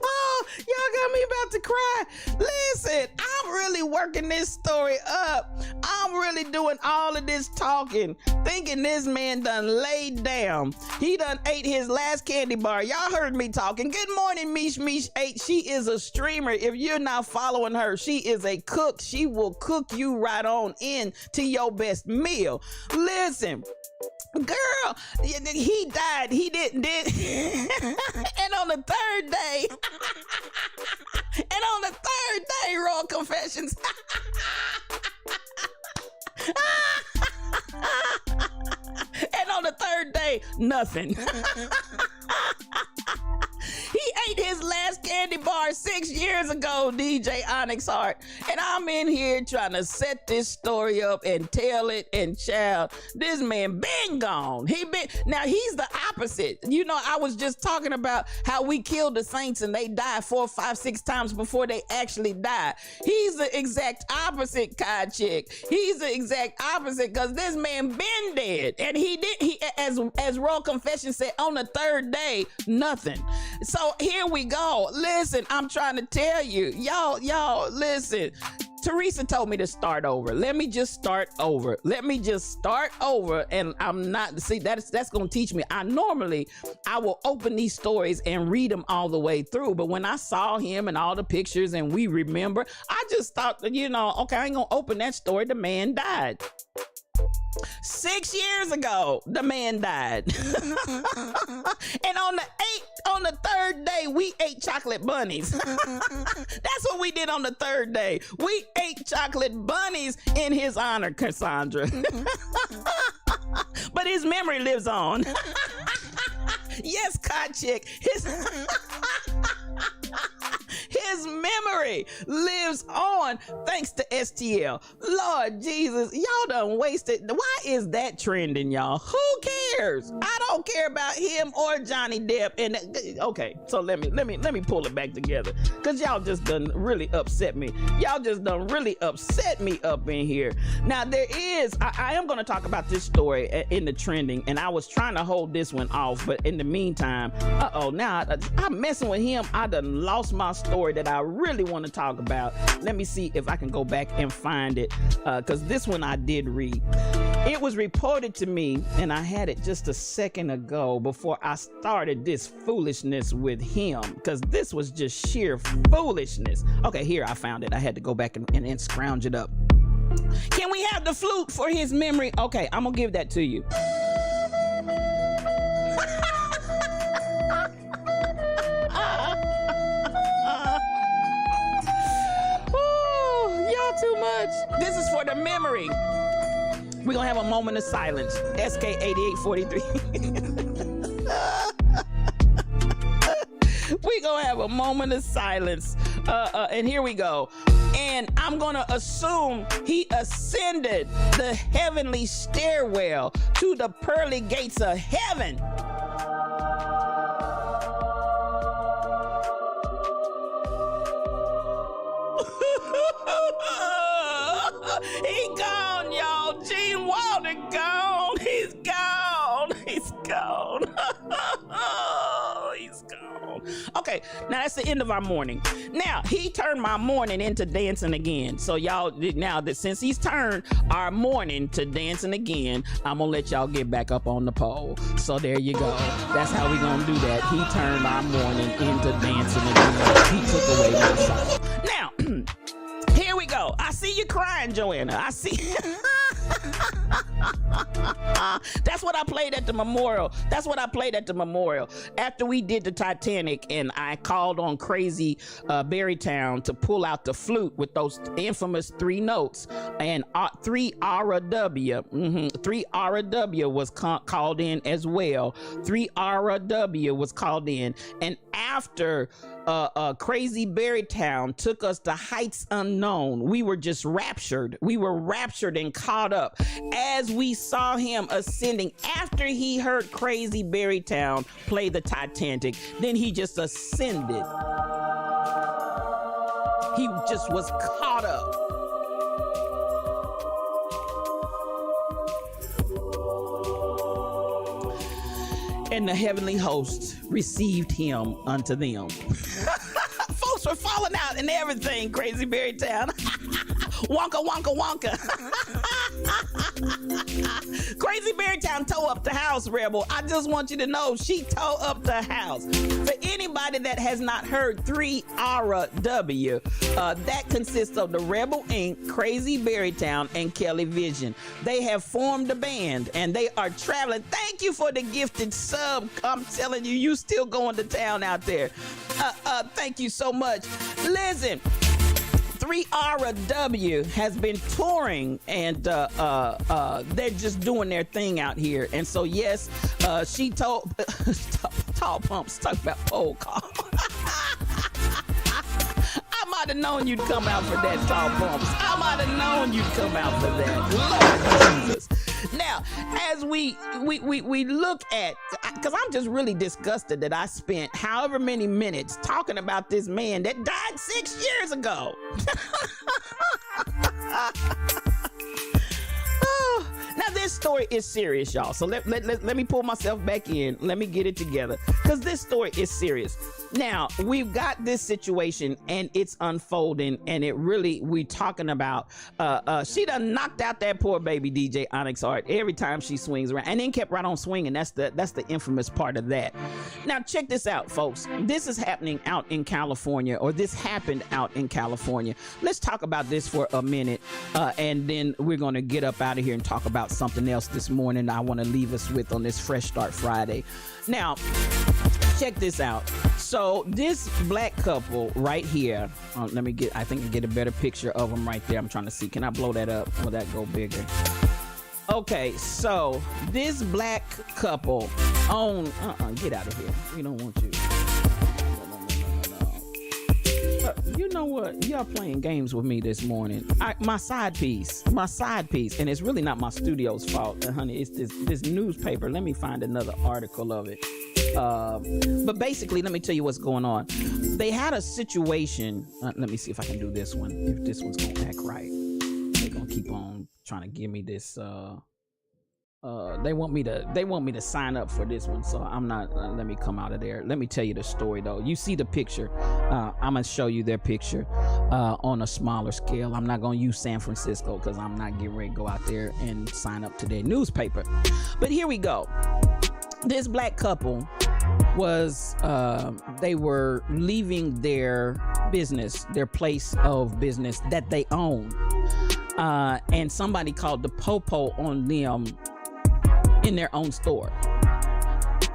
Oh, y'all got me about to cry. Listen, I'm really working this story up. I'm really doing all of this talking, thinking this man done laid down. He done ate his last candy bar. Y'all heard me talking. Good morning, Mish 8. She is a streamer. If you're not following her, she is a cook. She will cook you right on in to your best meal. Listen, girl, he died. He did. And on the third day, Royal Confessions. And on the third day, nothing. He ate his last candy bar 6 years ago, DJ Onyx Heart. And I'm in here trying to set this story up and tell it, and child, this man been gone. Now he's the opposite. You know, I was just talking about how we killed the saints and they died 4, 5, 6 times before they actually died. He's the exact opposite, Cod Chick. He's the exact opposite because this man been dead. And as Royal Confession said, on the third day, nothing. So here we go. Listen, I'm trying to tell you, y'all, listen. Teresa told me to start over. Let me just start over. And I'm not, see, that's going to teach me. I will open these stories and read them all the way through. But when I saw him and all the pictures and we remember, I just thought, you know, okay, I ain't going to open that story. The man died. 6 years ago, the man died. And on the third day, we ate chocolate bunnies. That's what we did on the third day. We ate chocolate bunnies in his honor, Cassandra. But his memory lives on. Yes, Cod Chick. His memory lives on thanks to STL. Lord Jesus, y'all done wasted. Why is that trending, y'all? Who cares? I don't care about him or Johnny Depp. And okay, so let me pull it back together, because y'all just done really upset me. Y'all just done really upset me up in here. Now there is, I am going to talk about this story in the trending, and I was trying to hold this one off, but in the meantime, now I'm messing with him. I done lost my story that I really want to talk about. Let me see if I can go back and find it, because this one I did read. It was reported to me, and I had it just a second ago before I started this foolishness with him, because this was just sheer foolishness. Okay, here, I found it. I had to go back and scrounge it up. Can we have the flute for his memory? Okay, I'm gonna give that to you. Y'all too much. This is for the memory. We're gonna have a moment of silence. SK8843. We're gonna have a moment of silence. And here we go. And I'm gonna assume he ascended the heavenly stairwell to the pearly gates of heaven. He gone, y'all. Gene Wilder gone. He's gone. He's gone. He's gone. Okay, now that's the end of our morning. Now, he turned my morning into dancing again. So y'all, now that since he's turned our morning to dancing again, I'm gonna let y'all get back up on the pole. So there you go. That's how we gonna do that. He turned our morning into dancing again. He took away my song. Now, here we go. I see you crying, Joanna. I see. That's what I played at the memorial. That's what I played at the memorial. After we did the Titanic and I called on Crazy Berrytown to pull out the flute with those infamous 3 notes and 3 R-A-W. 3 R-A-W was called in as well. 3 R-A-W was called in. And after Crazy Berrytown took us to heights unknown, we were just raptured. We were raptured and caught up as we saw him ascending. After he heard Crazy Berrytown play the Titanic, then he just ascended. He just was caught up. And the heavenly hosts received him unto them. Folks were falling out and everything, Crazy Berrytown. Wonka, wonka, wonka. Crazy Berrytown tore up the house, Rebel. I just want you to know she tore up the house. For anybody that has not heard 3 R-A-W, that consists of the Rebel Inc., Crazy Berrytown, and Kelly Vision. They have formed a band and they are traveling. Thank you for the gifted sub. I'm telling you, you still going to town out there. Thank you so much. Listen. 3 R-A-W has been touring and they're just doing their thing out here. And so, yes, she told Tall Pumps, talk about pole call. I might have known you'd come out for that, Tall Pumps. I might have known you'd come out for that. Lord Jesus. Now, as we look at, because I'm just really disgusted that I spent however many minutes talking about this man that died 6 years ago. Now, this story is serious, y'all. So let me pull myself back in. Let me get it together, because this story is serious. Now, we've got this situation and it's unfolding, and it really, we talking about, she done knocked out that poor baby DJ Onyx Hart every time she swings around, and then kept right on swinging. That's the infamous part of that. Now, check this out, folks. This is happening out in California, or this happened out in California. Let's talk about this for a minute, and then we're going to get up out of here and talk about something else this morning I want to leave us with on this Fresh Start Friday. Now, check this out. So this black couple right here, let me get, I think I can get a better picture of them right there. I'm trying to see, can I blow that up? Will that go bigger? Okay, so this black couple own, get out of here. We don't want you. You know what? Y'all playing games with me this morning. My side piece, and it's really not my studio's fault, honey. It's this newspaper. Let me find another article of it. But basically, let me tell you what's going on. They had a situation. Let me see if I can do this one. If this one's gonna act right, they're gonna keep on trying to give me this. They want me to sign up for this one, so I'm not. Let me come out of there. Let me tell you the story though. You see the picture. I'm gonna show you their picture. on a smaller scale. I'm not going to use San Francisco because I'm not getting ready to go out there and sign up to their newspaper. But here we go. This black couple was, they were leaving their business, their place of business that they own. And somebody called the popo on them in their own store.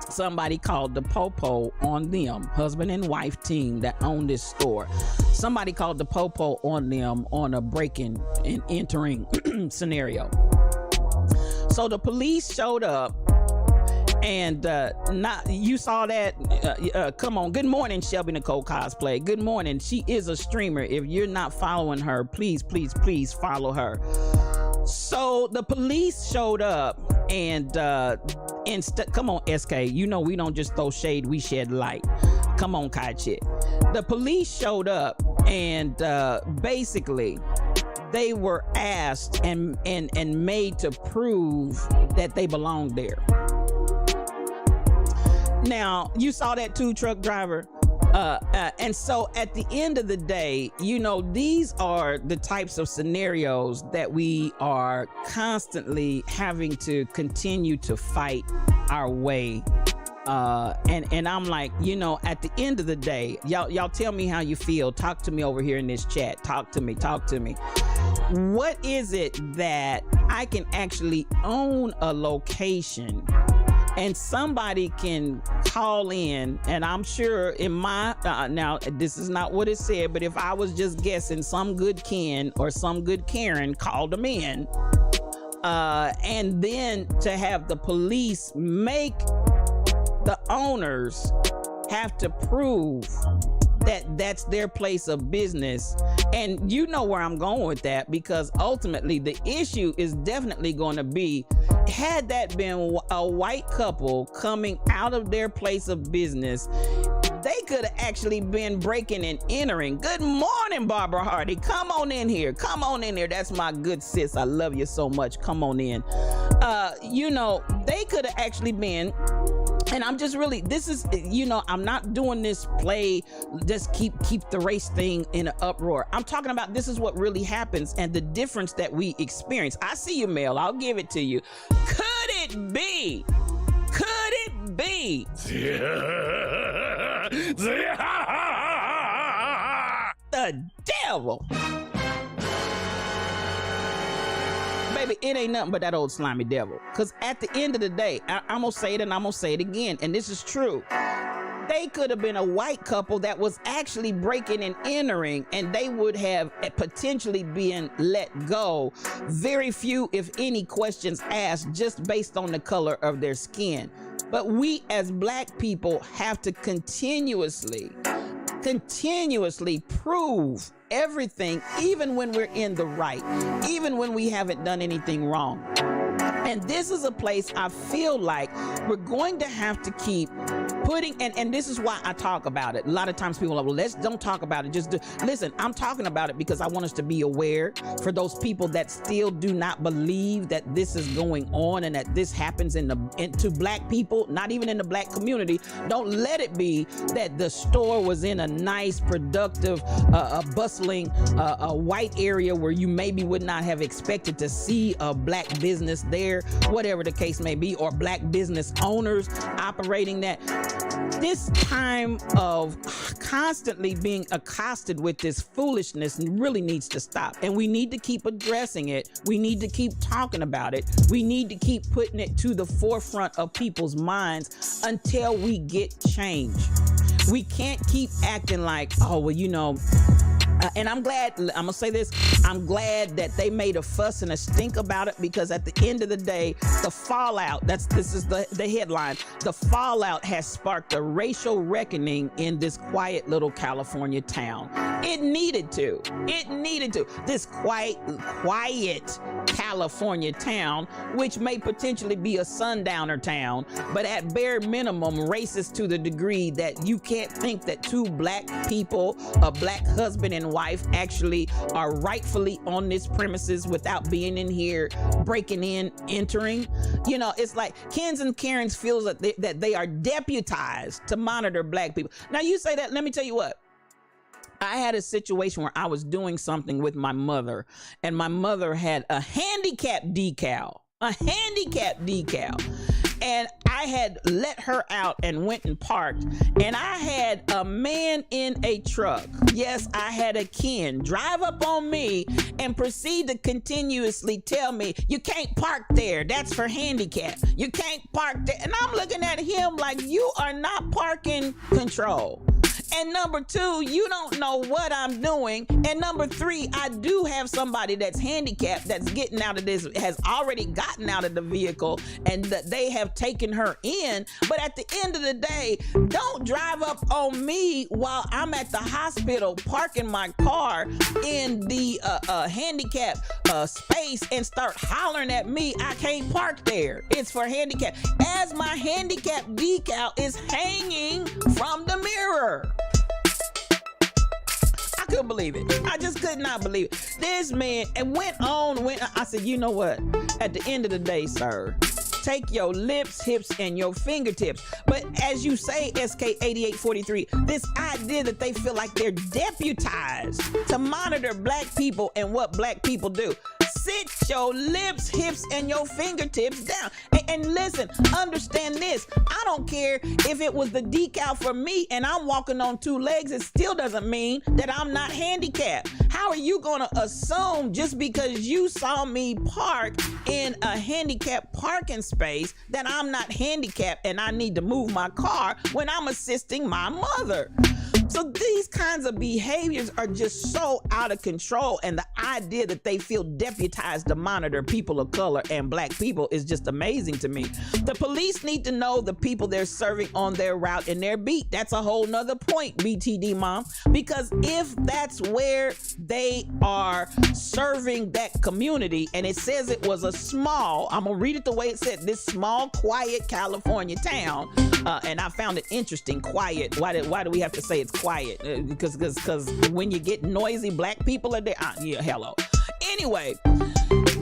Somebody called the popo on them, husband and wife team that owned this store. Somebody called the popo on them on a break-in and entering scenario. So the police showed up, and you saw that. Come on. Good morning, Shelby Nicole Cosplay. Good morning. She is a streamer. If you're not following her, please follow her. So the police showed up, and come on, SK. You know we don't just throw shade, we shed light. Come on, Kai Chit. The police showed up, and basically they were asked and made to prove that they belonged there. Now, you saw that too, truck driver. And so at the end of the day, you know, these are the types of scenarios that we are constantly having to continue to fight our way. And I'm like, you know, at the end of the day, y'all tell me how you feel. Talk to me over here in this chat. Talk to me. What is it that I can actually own a location and somebody can call in, and I'm sure in my, now this is not what it said, but if I was just guessing, some good Ken or some good Karen called them in, and then to have the police make the owners have to prove that that's their place of business. And you know where I'm going with that, because ultimately the issue is definitely going to be, had that been a white couple coming out of their place of business, they could have actually been breaking and entering. Good morning, Barbara Hardy. Come on in here. That's my good sis. I love you so much. Come on in. You know, they could have actually been. And I'm just really, this is, you know, I'm not doing this play, just keep the race thing in an uproar. I'm talking about this is what really happens and the difference that we experience. I see you, Mel. I'll give it to you. Could it be? The devil. Baby, it ain't nothing but that old slimy devil. Because at the end of the day, I'm going to say it and I'm going to say it again. And this is true. They could have been a white couple that was actually breaking and entering, and they would have potentially been let go. Very few, if any, questions asked just based on the color of their skin. But we as black people have to continuously prove everything, even when we're in the right, even when we haven't done anything wrong. And this is a place I feel like we're going to have to keep putting, and this is why I talk about it. A lot of times people are like, well, let's don't talk about it. Just listen, I'm talking about it because I want us to be aware for those people that still do not believe that this is going on and that this happens to black people, not even in the black community. Don't let it be that the store was in a nice, productive, bustling, a white area where you maybe would not have expected to see a black business there, whatever the case may be, or black business owners operating that. This time of constantly being accosted with this foolishness really needs to stop, and we need to keep addressing it. We need to keep talking about it. We need to keep putting it to the forefront of people's minds until we get change. We can't keep acting like, oh, well, you know, and I'm glad, I'm gonna say this, I'm glad that they made a fuss and a stink about it, because at the end of the day, the fallout, this is the headline, the fallout has sparked a racial reckoning in this quiet little California town. It needed to. This quiet California town, which may potentially be a sundowner town, but at bare minimum racist to the degree that you can't think that two black people, a black husband and wife, actually are rightfully on this premises without being in here, breaking in, entering. You know, it's like Kens and Karens feels that they are deputized to monitor black people. Now you say that, let me tell you what. I had a situation where I was doing something with my mother, and my mother had a handicap decal. And I had let her out and went and parked, and I had a man in a truck. Yes, I had a Ken drive up on me and proceed to continuously tell me, you can't park there. That's for handicap. You can't park there. And I'm looking at him like, you are not parking control. And number two, you don't know what I'm doing. And number three, I do have somebody that's handicapped that's getting out of this, has already gotten out of the vehicle, and that they have taken her in. But at the end of the day, don't drive up on me while I'm at the hospital parking my car in the handicap space and start hollering at me. I can't park there. It's for handicap. As my handicap decal is hanging from the mirror. I couldn't believe it. I just could not believe it. This man, and I said, you know what? At the end of the day, sir, take your lips, hips, and your fingertips. But as you say, SK8843, this idea that they feel like they're deputized to monitor black people and what black people do. Sit your lips, hips, and your fingertips down. And listen, understand this. I don't care if it was the decal for me and I'm walking on two legs, it still doesn't mean that I'm not handicapped. How are you going to assume just because you saw me park in a handicapped parking space that I'm not handicapped and I need to move my car when I'm assisting my mother? So these kinds of behaviors are just so out of control, and the idea that they feel deputized to monitor people of color and black people is just amazing to me. The police need to know the people they're serving on their route and their beat. That's a whole nother point, BTD Mom, because if that's where they are serving that community, and it says it was a small, I'm gonna read it the way it said, this small, quiet California town, and I found it interesting, quiet. Why do we have to say it's quiet? Because when you get noisy, black people are there. Yeah, hello. Anyway,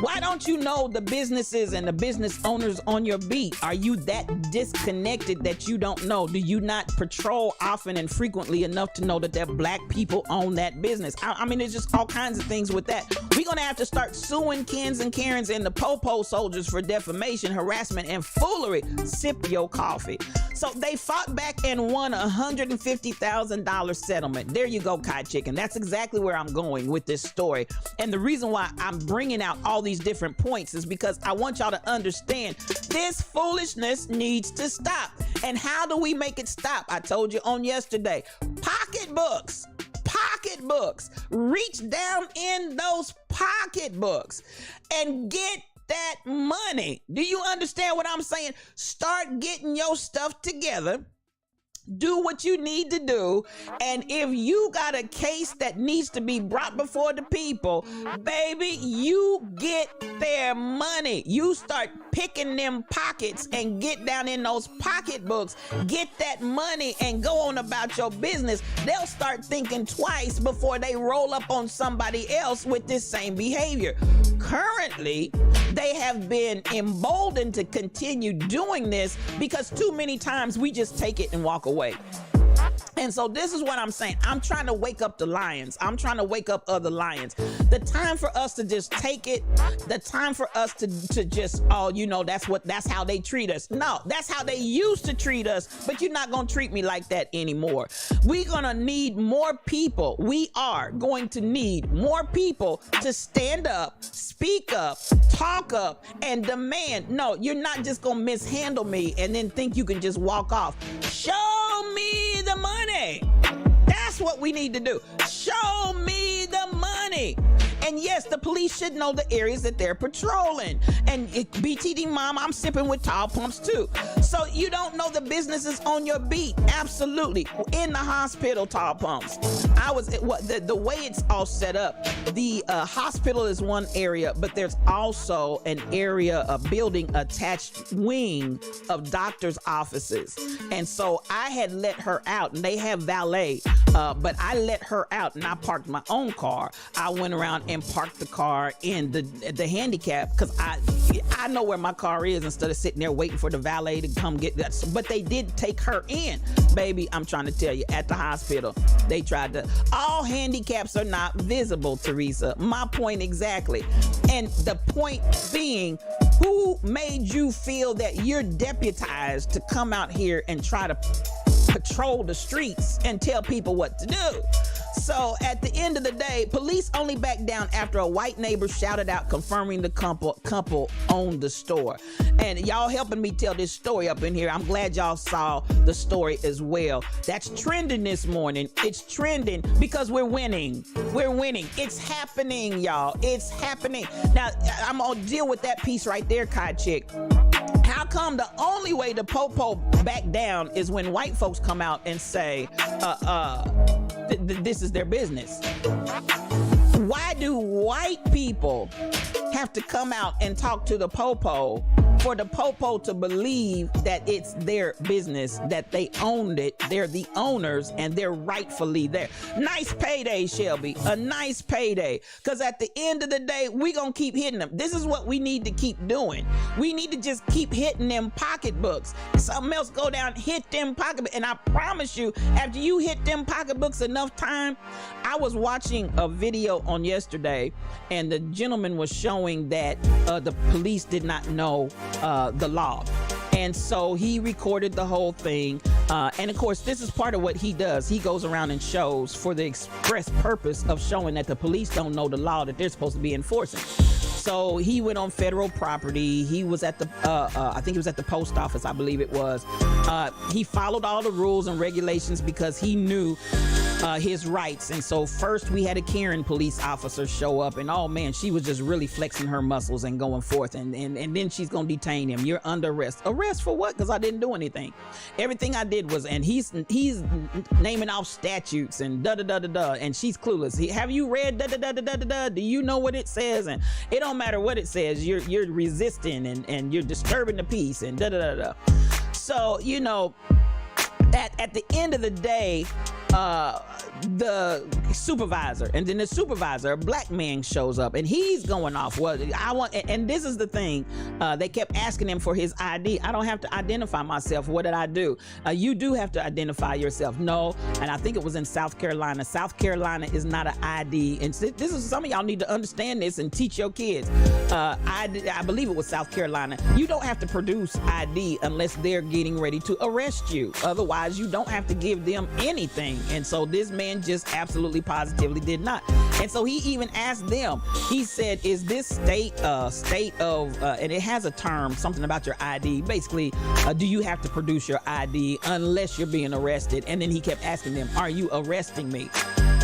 why don't you know the businesses and the business owners on your beat? Are you that disconnected that you don't know? Do you not patrol often and frequently enough to know that there are black people own that business? I mean, there's just all kinds of things with that. We're going to have to start suing Kens and Karens and the Popo soldiers for defamation, harassment, and foolery. Sip your coffee. So they fought back and won a $150,000 settlement. There you go, Kai Chicken. That's exactly where I'm going with this story. And the reason why I'm bringing out all these different points is because I want y'all to understand this foolishness needs to stop. And how do we make it stop? I told you on yesterday, pocketbooks. Reach down in those pocketbooks and get that money. Do you understand what I'm saying? Start getting your stuff together. Do what you need to do. And if you got a case that needs to be brought before the people, baby, you get their money. You start picking them pockets and get down in those pocketbooks, get that money and go on about your business. They'll start thinking twice before they roll up on somebody else with this same behavior. Currently, they have been emboldened to continue doing this because too many times we just take it and walk away. And so this is what I'm saying. I'm trying to wake up the lions. I'm trying to wake up other lions. The time for us to just take it, the time for us to just, that's how they treat us. No, that's how they used to treat us, but you're not going to treat me like that anymore. We're going to need more people. We are going to need more people to stand up, speak up, talk up, and demand. No, you're not just going to mishandle me and then think you can just walk off. Show me the money. That's what we need to do. Show me the money. And yes, the police should know the areas that they're patrolling. And BTD Mom, I'm sipping with tall pumps too. So you don't know the businesses on your beat. Absolutely. In the hospital, tall pumps. The way it's all set up, the hospital is one area, but there's also an area, a building attached wing of doctor's offices. And so I had let her out, and they have valet. but I let her out and I parked my own car. I went around and parked the car in the handicap because I know where my car is instead of sitting there waiting for the valet to come get that. But they did take her in. Baby, I'm trying to tell you, at the hospital, they tried to. All handicaps are not visible, Teresa. My point exactly. And the point being, who made you feel that you're deputized to come out here and try to patrol the streets and tell people what to do? So at the end of the day, police only backed down after a white neighbor shouted out confirming the couple owned the store. And y'all helping me tell this story up in here. I'm glad y'all saw the story as well. That's trending this morning. It's trending because we're winning. We're winning. It's happening, y'all. It's happening. Now, I'm going to deal with that piece right there, Kai Chick. How come the only way the popo back down is when white folks come out and say, this is their business? Why do white people have to come out and talk to the popo for the popo to believe that it's their business, that they owned it, they're the owners, and they're rightfully there? Nice payday, Shelby, a nice payday. Because at the end of the day, we gonna keep hitting them. This is what we need to keep doing. We need to just keep hitting them pocketbooks. Something else go down, hit them pocketbooks. And I promise you, after you hit them pocketbooks enough time, I was watching a video on yesterday, and the gentleman was showing that the police did not know the law. And so he recorded the whole thing. And of course, this is part of what he does. He goes around and shows for the express purpose of showing that the police don't know the law that they're supposed to be enforcing. So he went on federal property. He was at the, I think he was at the post office, I believe it was. He followed all the rules and regulations because he knew his rights. And so first we had a Karen police officer show up, and oh man, she was just really flexing her muscles and going forth. And then she's going to detain him. You're under arrest. Arrest for what? Because I didn't do anything. Everything I did was, and he's naming off statutes and da-da-da-da-da, and she's clueless. Have you read da-da-da-da-da-da? Do you know what it says? And it don't matter what it says. You're resisting and you're disturbing the peace and da-da-da-da. So, you know, at the end of the day, the supervisor, and then the supervisor, a black man, shows up and he's going off. Well, and this is the thing, they kept asking him for his ID. I don't have to identify myself. What did I do? You do have to identify yourself. No. And I think it was in South Carolina. South Carolina is not an ID. And this is, some of y'all need to understand this and teach your kids. I believe it was South Carolina. You don't have to produce ID unless they're getting ready to arrest you. Otherwise, you don't have to give them anything. And so this man just absolutely positively did not. And so he even asked them, he said, is this state of, and it has a term, something about your ID. Basically, do you have to produce your ID unless you're being arrested? And then he kept asking them, are you arresting me?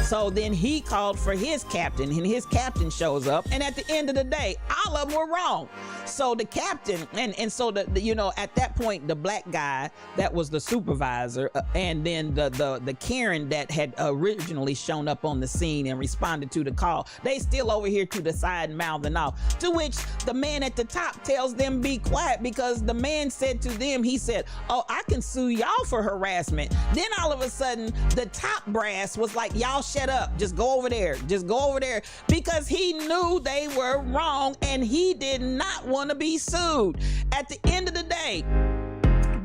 So then he called for his captain, and his captain shows up. And at the end of the day, all of them were wrong. So the captain, and so the you know, at that point, the black guy that was the supervisor, and then the Karen that had originally shown up on the scene and responded to the call, they still over here to the side mouthing off. To which the man at the top tells them be quiet, because the man said to them, he said, oh, I can sue y'all for harassment. Then all of a sudden, the top brass was like, y'all shut up, just go over there, because he knew they were wrong and he did not want to be sued. At the end of the day,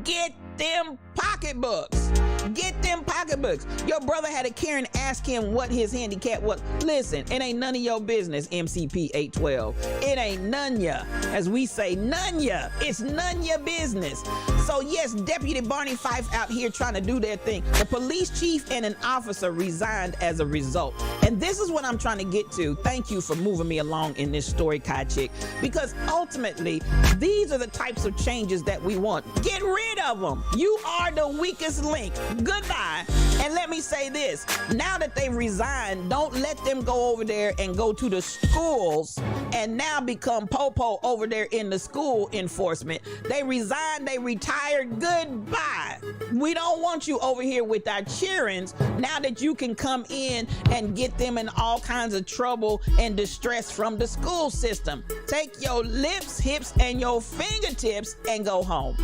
get them pocketbooks. Get them pocketbooks. Your brother had a Karen ask him what his handicap was. Listen, it ain't none of your business, MCP 812. It ain't none ya. As we say, none ya. It's none ya business. So yes, Deputy Barney Fife out here trying to do their thing. The police chief and an officer resigned as a result. And this is what I'm trying to get to. Thank you for moving me along in this story, Kai Chick, because ultimately, these are the types of changes that we want. Get rid of them. You are the weakest link. Goodbye. And let me say this, now that they've resigned, don't let them go over there and go to the schools and now become popo over there in the school enforcement. They resigned, they retired, goodbye. We don't want you over here with our children now that you can come in and get them in all kinds of trouble and distress from the school system. Take your lips, hips, and your fingertips and go home.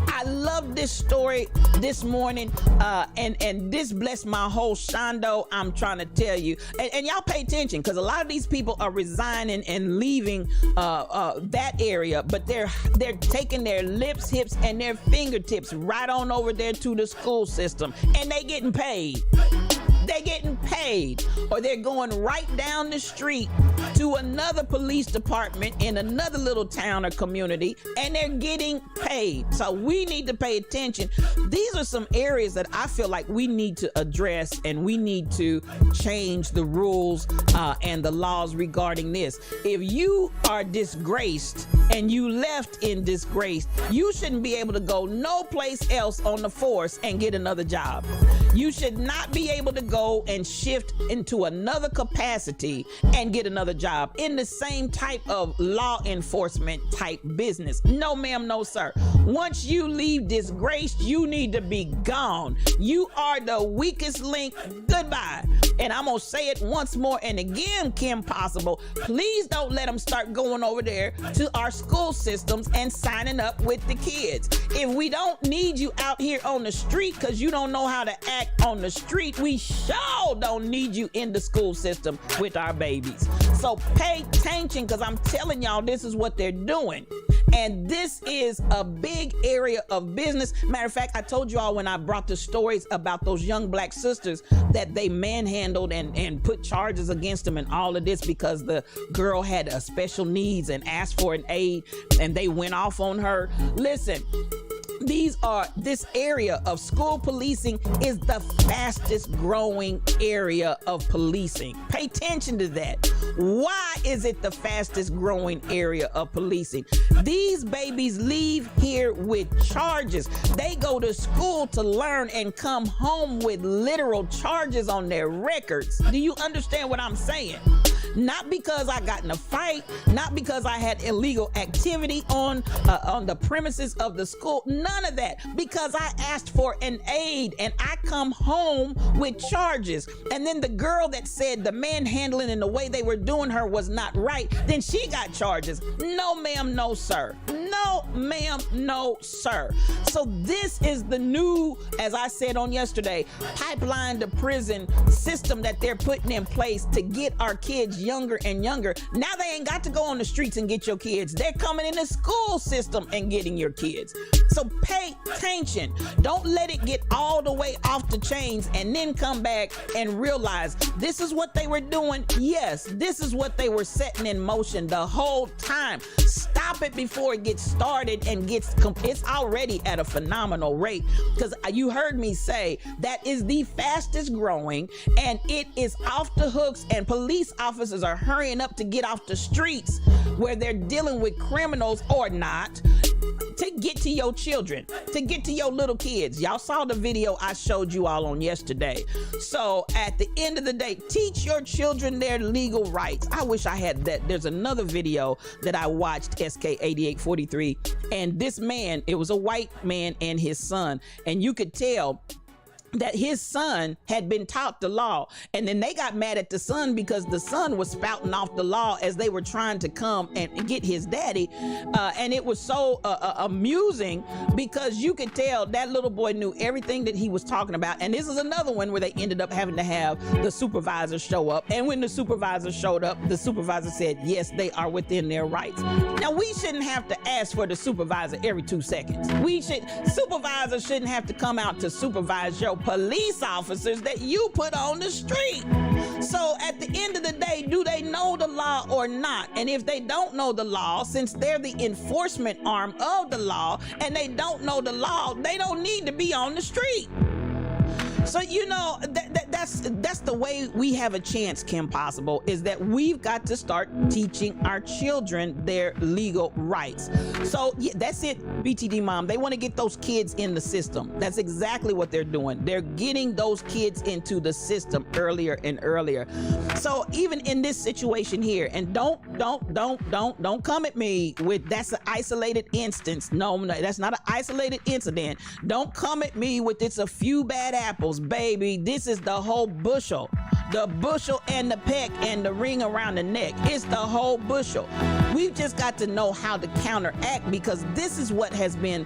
I love this story this morning, and this blessed my whole shondo. I'm trying to tell you, and y'all pay attention, because a lot of these people are resigning and leaving that area, but they're taking their lips, hips, and their fingertips right on over there to the school system, and they getting paid. They're getting paid, or they're going right down the street to another police department in another little town or community, and they're getting paid. So we need to pay attention. These are some areas that I feel like we need to address, and we need to change the rules and the laws regarding this. If you are disgraced and you left in disgrace, you shouldn't be able to go no place else on the force and get another job. You should not be able to go and shift into another capacity and get another job in the same type of law enforcement type business. No, ma'am, no, sir. Once you leave disgraced, you need to be gone. You are the weakest link. Goodbye. And I'm going to say it once more and again, Kim Possible. Please don't let them start going over there to our school systems and signing up with the kids. If we don't need you out here on the street because you don't know how to act on the street, we sure don't need you in the school system with our babies. So pay attention, because I'm telling y'all, this is what they're doing. And this is a big area of business. Matter of fact, I told you all when I brought the stories about those young black sisters that they manhandled and put charges against them and all of this because the girl had a special needs and asked for an aid and they went off on her. Listen, this area of school policing is the fastest growing area of policing. Pay attention to that. Why is it the fastest growing area of policing? These babies leave here with charges. They go to school to learn and come home with literal charges on their records. Do you understand what I'm saying? Not because I got in a fight, not because I had illegal activity on the premises of the school, none of that, because I asked for an aid and I come home with charges. And then the girl that said the manhandling and the way they were doing her was not right, then she got charges. No, ma'am, no, sir. No, ma'am, no, sir. So this is the new, as I said on yesterday, pipeline to prison system that they're putting in place to get our kids younger and younger. Now they ain't got to go on the streets and get your kids. They're coming in the school system and getting your kids. So pay attention. Don't let it get all the way off the chains and then come back and realize this is what they were doing. Yes, this is what they were setting in motion the whole time. Stop it before it gets started and it's already at a phenomenal rate, because you heard me say that is the fastest growing and it is off the hooks, and police officers are hurrying up to get off the streets where they're dealing with criminals or not, to get to your children, to get to your little kids. Y'all saw the video I showed you all on yesterday. So at the end of the day, teach your children their legal rights. I wish I had that. There's another video that I watched, SK8843, and this man, it was a white man and his son, and you could tell that his son had been taught the law, and then they got mad at the son because the son was spouting off the law as they were trying to come and get his daddy, and it was so amusing because you could tell that little boy knew everything that he was talking about. And this is another one where they ended up having to have the supervisor show up, and when the supervisor showed up, the supervisor said yes, they are within their rights. Now we shouldn't have to ask for the supervisor every 2 seconds. Supervisors shouldn't have to come out to supervise your police officers that you put on the street. So at the end of the day, do they know the law or not? And if they don't know the law, since they're the enforcement arm of the law and they don't know the law, they don't need to be on the street. So, you know, that's the way we have a chance, Kim Possible, is that we've got to start teaching our children their legal rights. So yeah, that's it, BTD Mom. They want to get those kids in the system. That's exactly what they're doing. They're getting those kids into the system earlier and earlier. So even in this situation here, and don't come at me with that's an isolated instance. No, that's not an isolated incident. Don't come at me with it's a few bad apples. Baby, this is the whole bushel. the bushel and the peck and the ring around the neck. It's the whole bushel. We've just got to know how to counteract, because this is what has been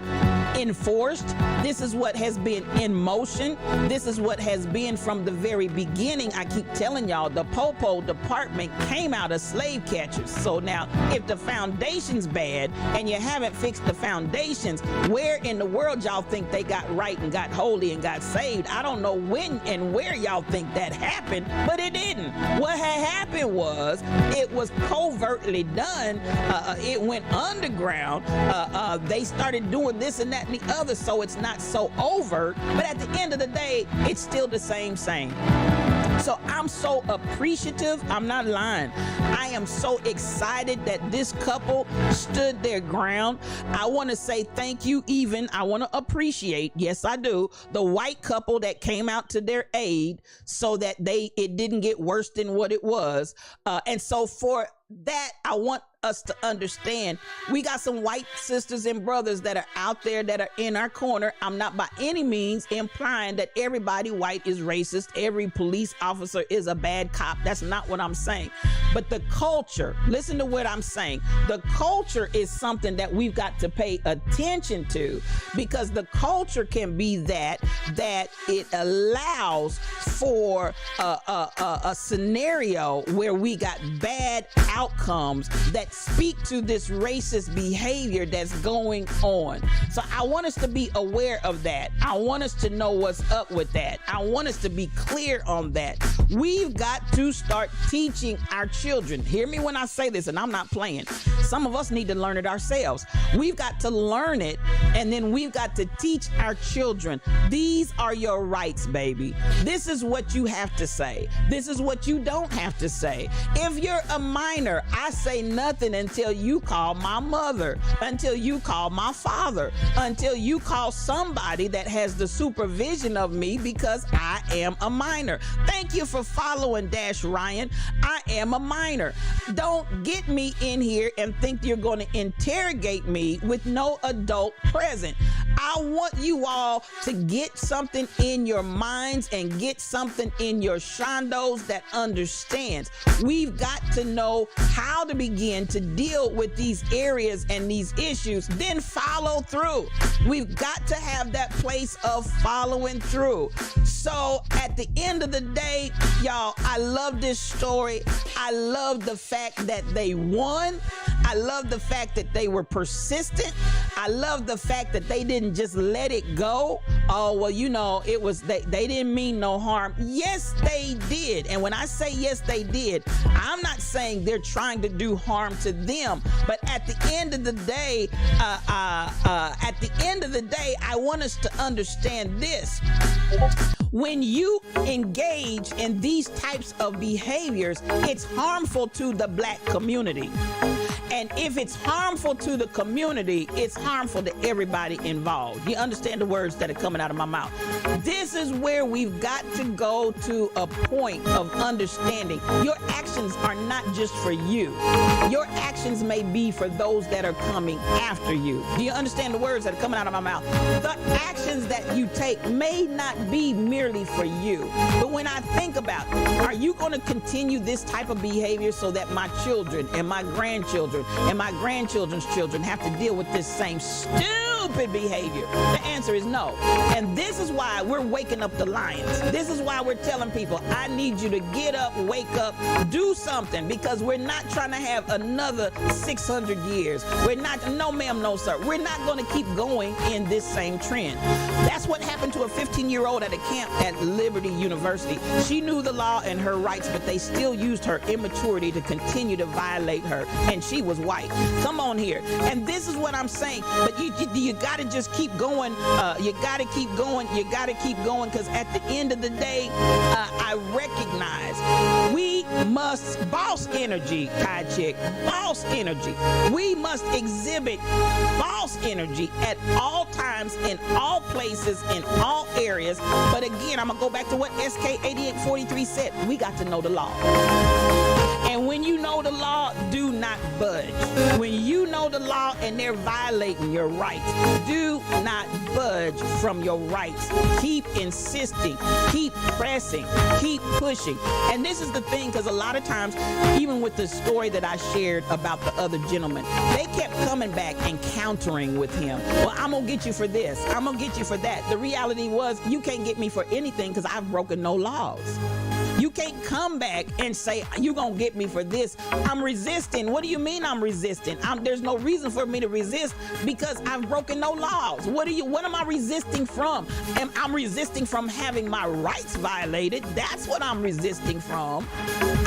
enforced. This is what has been in motion. This is what has been from the very beginning. I keep telling y'all, the Popo department came out of slave catchers. So now, if the foundation's bad and you haven't fixed the foundations, where in the world y'all think they got right and got holy and got saved? I don't know when and where y'all think that happened, but it didn't. What had happened was, it was covertly done. It went underground. They started doing this and that and the other, so it's not so overt, but at the end of the day, it's still the same. So I'm so appreciative. I'm not lying. I am so excited that this couple stood their ground. I want to say thank you. Even I want to appreciate, yes I do, the white couple that came out to their aid so that it didn't get worse than what it was. And so for that, I want us to understand, we got some white sisters and brothers that are out there that are in our corner. I'm not by any means implying that everybody white is racist, every police officer is a bad cop. That's not what I'm saying. But the culture, listen to what I'm saying. The culture is something that we've got to pay attention to, because the culture can be that it allows for a scenario where we got bad outcomes that speak to this racist behavior that's going on. So I want us to be aware of that. I want us to know what's up with that. I want us to be clear on that. We've got to start teaching our children. Hear me when I say this, and I'm not playing. Some of us need to learn it ourselves. We've got to learn it, and then we've got to teach our children. These are your rights, baby. This is what you have to say. This is what you don't have to say. If you're a minor, I say nothing until you call my mother, until you call my father, until you call somebody that has the supervision of me, because I am a minor. Thank you for following Dash Ryan. I am a minor. Don't get me in here and think you're going to interrogate me with no adult present. I want you all to get something in your minds and get something in your shondos that understands. We've got to know how to begin to deal with these areas and these issues, then follow through. We've got to have that place of following through. So at the end of the day, y'all, I love this story. I love the fact that they won. I love the fact that they were persistent. I love the fact that they didn't just let it go. Oh, well, you know, it was they didn't mean no harm. Yes, they did. And when I say yes, they did, I'm not saying they're trying to do harm to them. But at the end of the day, I want us to understand this. When you engage in these types of behaviors, it's harmful to the black community. And if it's harmful to the community, it's harmful to everybody involved. You understand the words that are coming out of my mouth? This is where we've got to go to a point of understanding. Your actions are not just for you. Your actions may be for those that are coming after you. Do you understand the words that are coming out of my mouth? The actions that you take may not be merely for you. But when I think about, are you going to continue this type of behavior so that my children and my grandchildren and my grandchildren's children have to deal with this same stupid behavior? The answer is no. And this is why we're waking up the lions. This is why we're telling people, I need you to get up, wake up, do something, because we're not trying to have another 600 years. We're not, no ma'am, no sir. We're not going to keep going in this same trend. That's what happened to a 15-year-old at a camp at Liberty University. She knew the law and her rights, but they still used her immaturity to continue to violate her. And she was white. Come on here. And this is what I'm saying. But you got to just keep going. You got to keep going. You got to keep going, because at the end of the day, I recognize we must boss energy, Kai Chick, boss energy. We must exhibit boss energy at all times, in all places, in all areas. But again, I'm going to go back to what SK 8843 said. We got to know the law. And when you know the law, do not budge. When you know follow the law and they're violating your rights. Do not budge from your rights. Keep insisting, keep pressing, keep pushing. And this is the thing, because a lot of times, even with the story that I shared about the other gentleman, they kept coming back and countering with him. Well, I'm gonna get you for this, I'm gonna get you for that. The reality was, you can't get me for anything because I've broken no laws. You can't come back and say, you gonna get me for this. I'm resisting. What do you mean I'm resisting? There's no reason for me to resist because I've broken no laws. What am I resisting from? I'm resisting from having my rights violated. That's what I'm resisting from.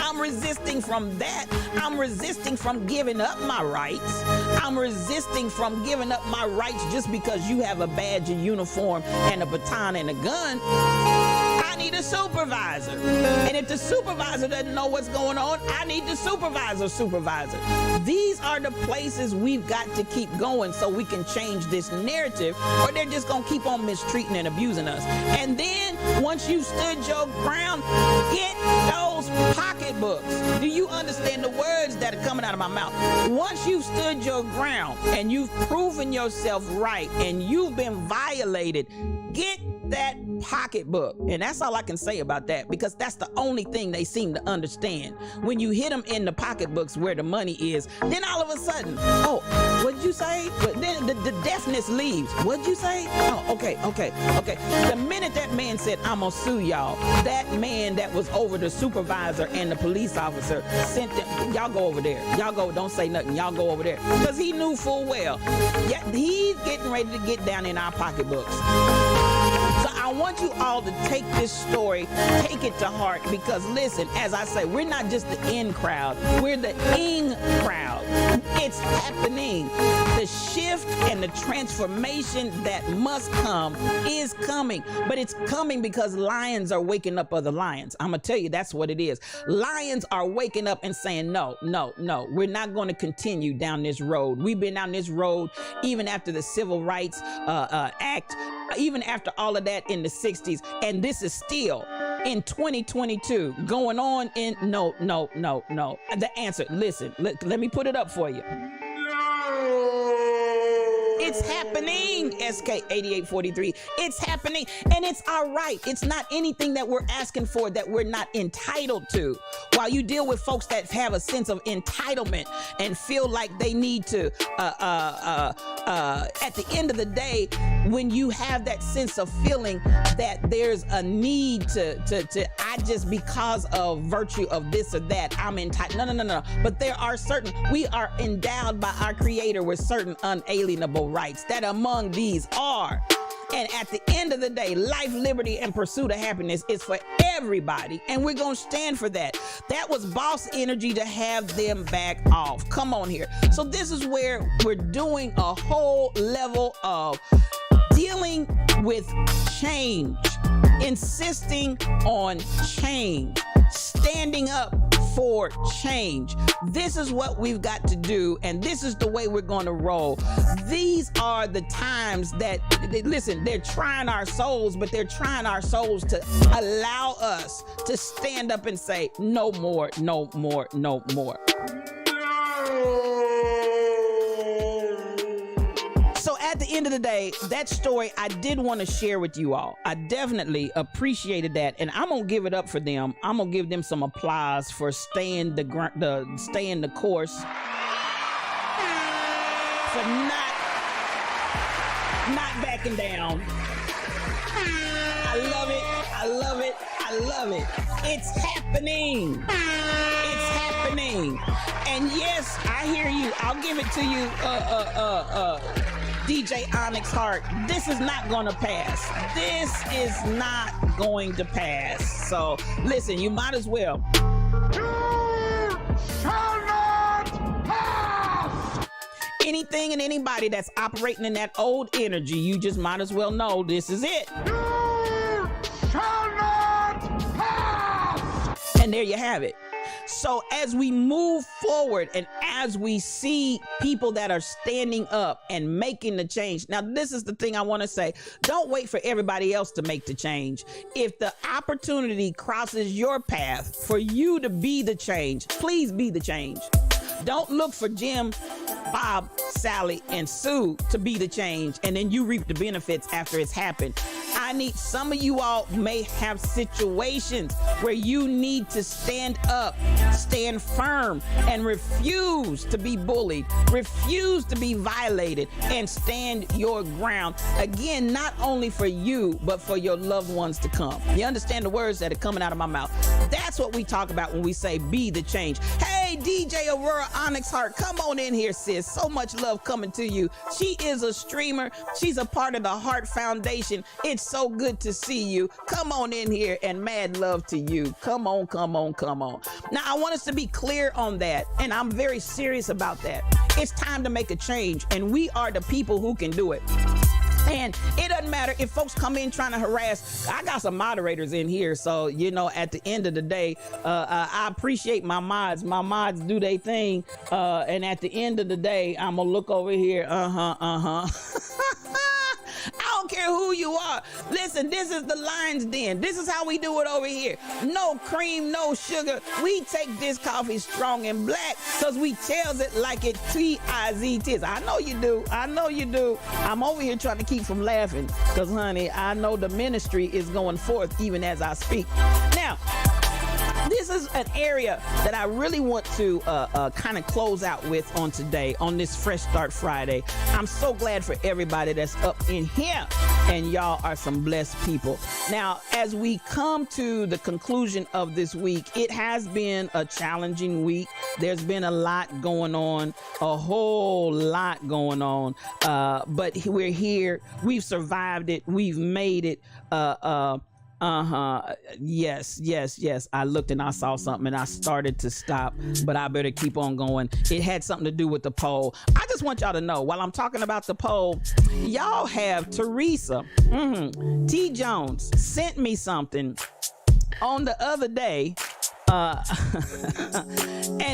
I'm resisting from that. I'm resisting from giving up my rights. I'm resisting from giving up my rights just because you have a badge, a uniform, and a baton and a gun. I need a supervisor. And if the supervisor doesn't know what's going on, I need the supervisor. These are the places we've got to keep going so we can change this narrative, or they're just going to keep on mistreating and abusing us. And then once you stood your ground, get those pocketbooks. Do you understand the words that are coming out of my mouth? Once you've stood your ground and you've proven yourself right and you've been violated, get that pocketbook. And that's all I can say about that, because that's the only thing they seem to understand. When you hit them in the pocketbooks where the money is, then all of a sudden, oh, what'd you say? But then the deafness leaves. What'd you say? Oh, okay. The minute that man said, I'm gonna sue y'all, that man that was over the supervisor and the police officer sent them, y'all go over there. Y'all go, don't say nothing. Y'all go over there. Because he knew full well, yeah, he's getting ready to get down in our pocketbooks. So I want you all to take this story, take it to heart, because listen, as I say, we're not just the in crowd, we're the ing crowd. It's happening. The shift and the transformation that must come is coming, but it's coming because lions are waking up other lions. I'm gonna tell you, that's what it is. Lions are waking up and saying, no, we're not going to continue down this road. We've been down this road even after the Civil Rights Act, even after all of that in the 60s, and this is still in 2022 going on in no. The answer, listen, let me put it up for you. It's happening, SK 8843. It's happening, and it's our right. It's not anything that we're asking for that we're not entitled to. While you deal with folks that have a sense of entitlement and feel like they need to, at the end of the day, when you have that sense of feeling that there's a need to I just, because of virtue of this or that, I'm entitled. No. But there are we are endowed by our Creator with certain unalienable rights, that among these are. And at the end of the day, life, liberty, and pursuit of happiness is for everybody. And we're going to stand for that. That was boss energy to have them back off. Come on here. So this is where we're doing a whole level of dealing with change, insisting on change, standing up for change. This is what we've got to do, and this is the way we're going to roll. These are the times that, listen, they're trying our souls, but they're trying our souls to allow us to stand up and say, no more. So at the end of the day, that story I did want to share with you all. I definitely appreciated that, and I'm gonna give it up for them. I'm gonna give them some applause for staying the course, for not backing down. I love it. It's happening. And yes, I hear you. I'll give it to you, DJ Onyx Hart. This is not going to pass. So listen, you might as well. You shall not pass! Anything and anybody that's operating in that old energy, you just might as well know this is it. You shall not pass! And there you have it. So as we move forward and as we see people that are standing up and making the change. Now, this is the thing I want to say. Don't wait for everybody else to make the change. If the opportunity crosses your path for you to be the change, please be the change. Don't look for Jim, Bob, Sally, and Sue to be the change, and then you reap the benefits after it's happened. I need some of you all may have situations where you need to stand up, stand firm, and refuse to be bullied, refuse to be violated, and stand your ground. Again, not only for you, but for your loved ones to come. You understand the words that are coming out of my mouth? That's what we talk about when we say be the change. Hey, DJ Aurora Onyx Heart, come on in here, sis. So much love coming to you. She is a streamer. She's a part of the Heart Foundation. It's so good to see you. Come on in here, and mad love to you. Come on, come on, come on. Now, I want us to be clear on that, and I'm very serious about that. It's time to make a change, and we are the people who can do it. And it doesn't matter if folks come in trying to harass. I got some moderators in here, so you know, at the end of the day, I appreciate my mods. My mods do their thing, and at the end of the day, I'm gonna look over here. I don't care who you are. Listen, this is the Lion's Den. This is how we do it over here. No cream, no sugar. We take this coffee strong and black because we tells it like it T-I-Z-Tis. I know you do. I know you do. I'm over here trying to keep from laughing because, honey, I know the ministry is going forth even as I speak. Now, this is an area that I really want to kind of close out with on today, on this Fresh Start Friday. I'm so glad for everybody that's up in here, and y'all are some blessed people. Now, as we come to the conclusion of this week, it has been a challenging week. There's been a lot going on, a whole lot going on, but we're here. We've survived it. We've made it. Yes. I looked and I saw something and I started to stop, but I better keep on going. It had something to do with the poll. I just want y'all to know, while I'm talking about the poll, y'all have Teresa T. Jones sent me something on the other day. And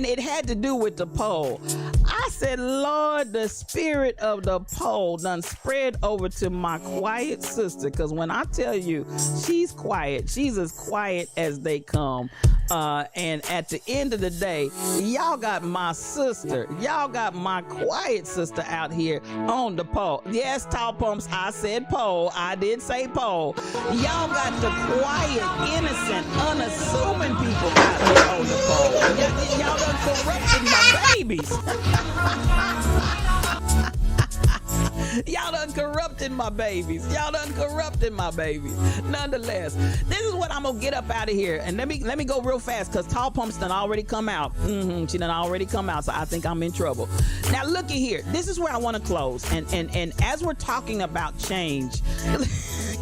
it had to do with the poll. I said, Lord, the spirit of the poll done spread over to my quiet sister, because when I tell you she's quiet, she's as quiet as they come. And at the end of the day, y'all got my sister, y'all got my quiet sister out here on the poll. Yes, Tall Pumps, I said poll. I did say poll. Y'all got the quiet, innocent, unassuming people out here on the poll. Y'all done corrupted my babies. Y'all done corrupted my babies. Y'all done corrupted my babies. Nonetheless, this is what I'm gonna get up out of here. And let me go real fast, because Tall Pumps done already come out. She done already come out, so I think I'm in trouble. Now looky here. This is where I want to close. And as we're talking about change,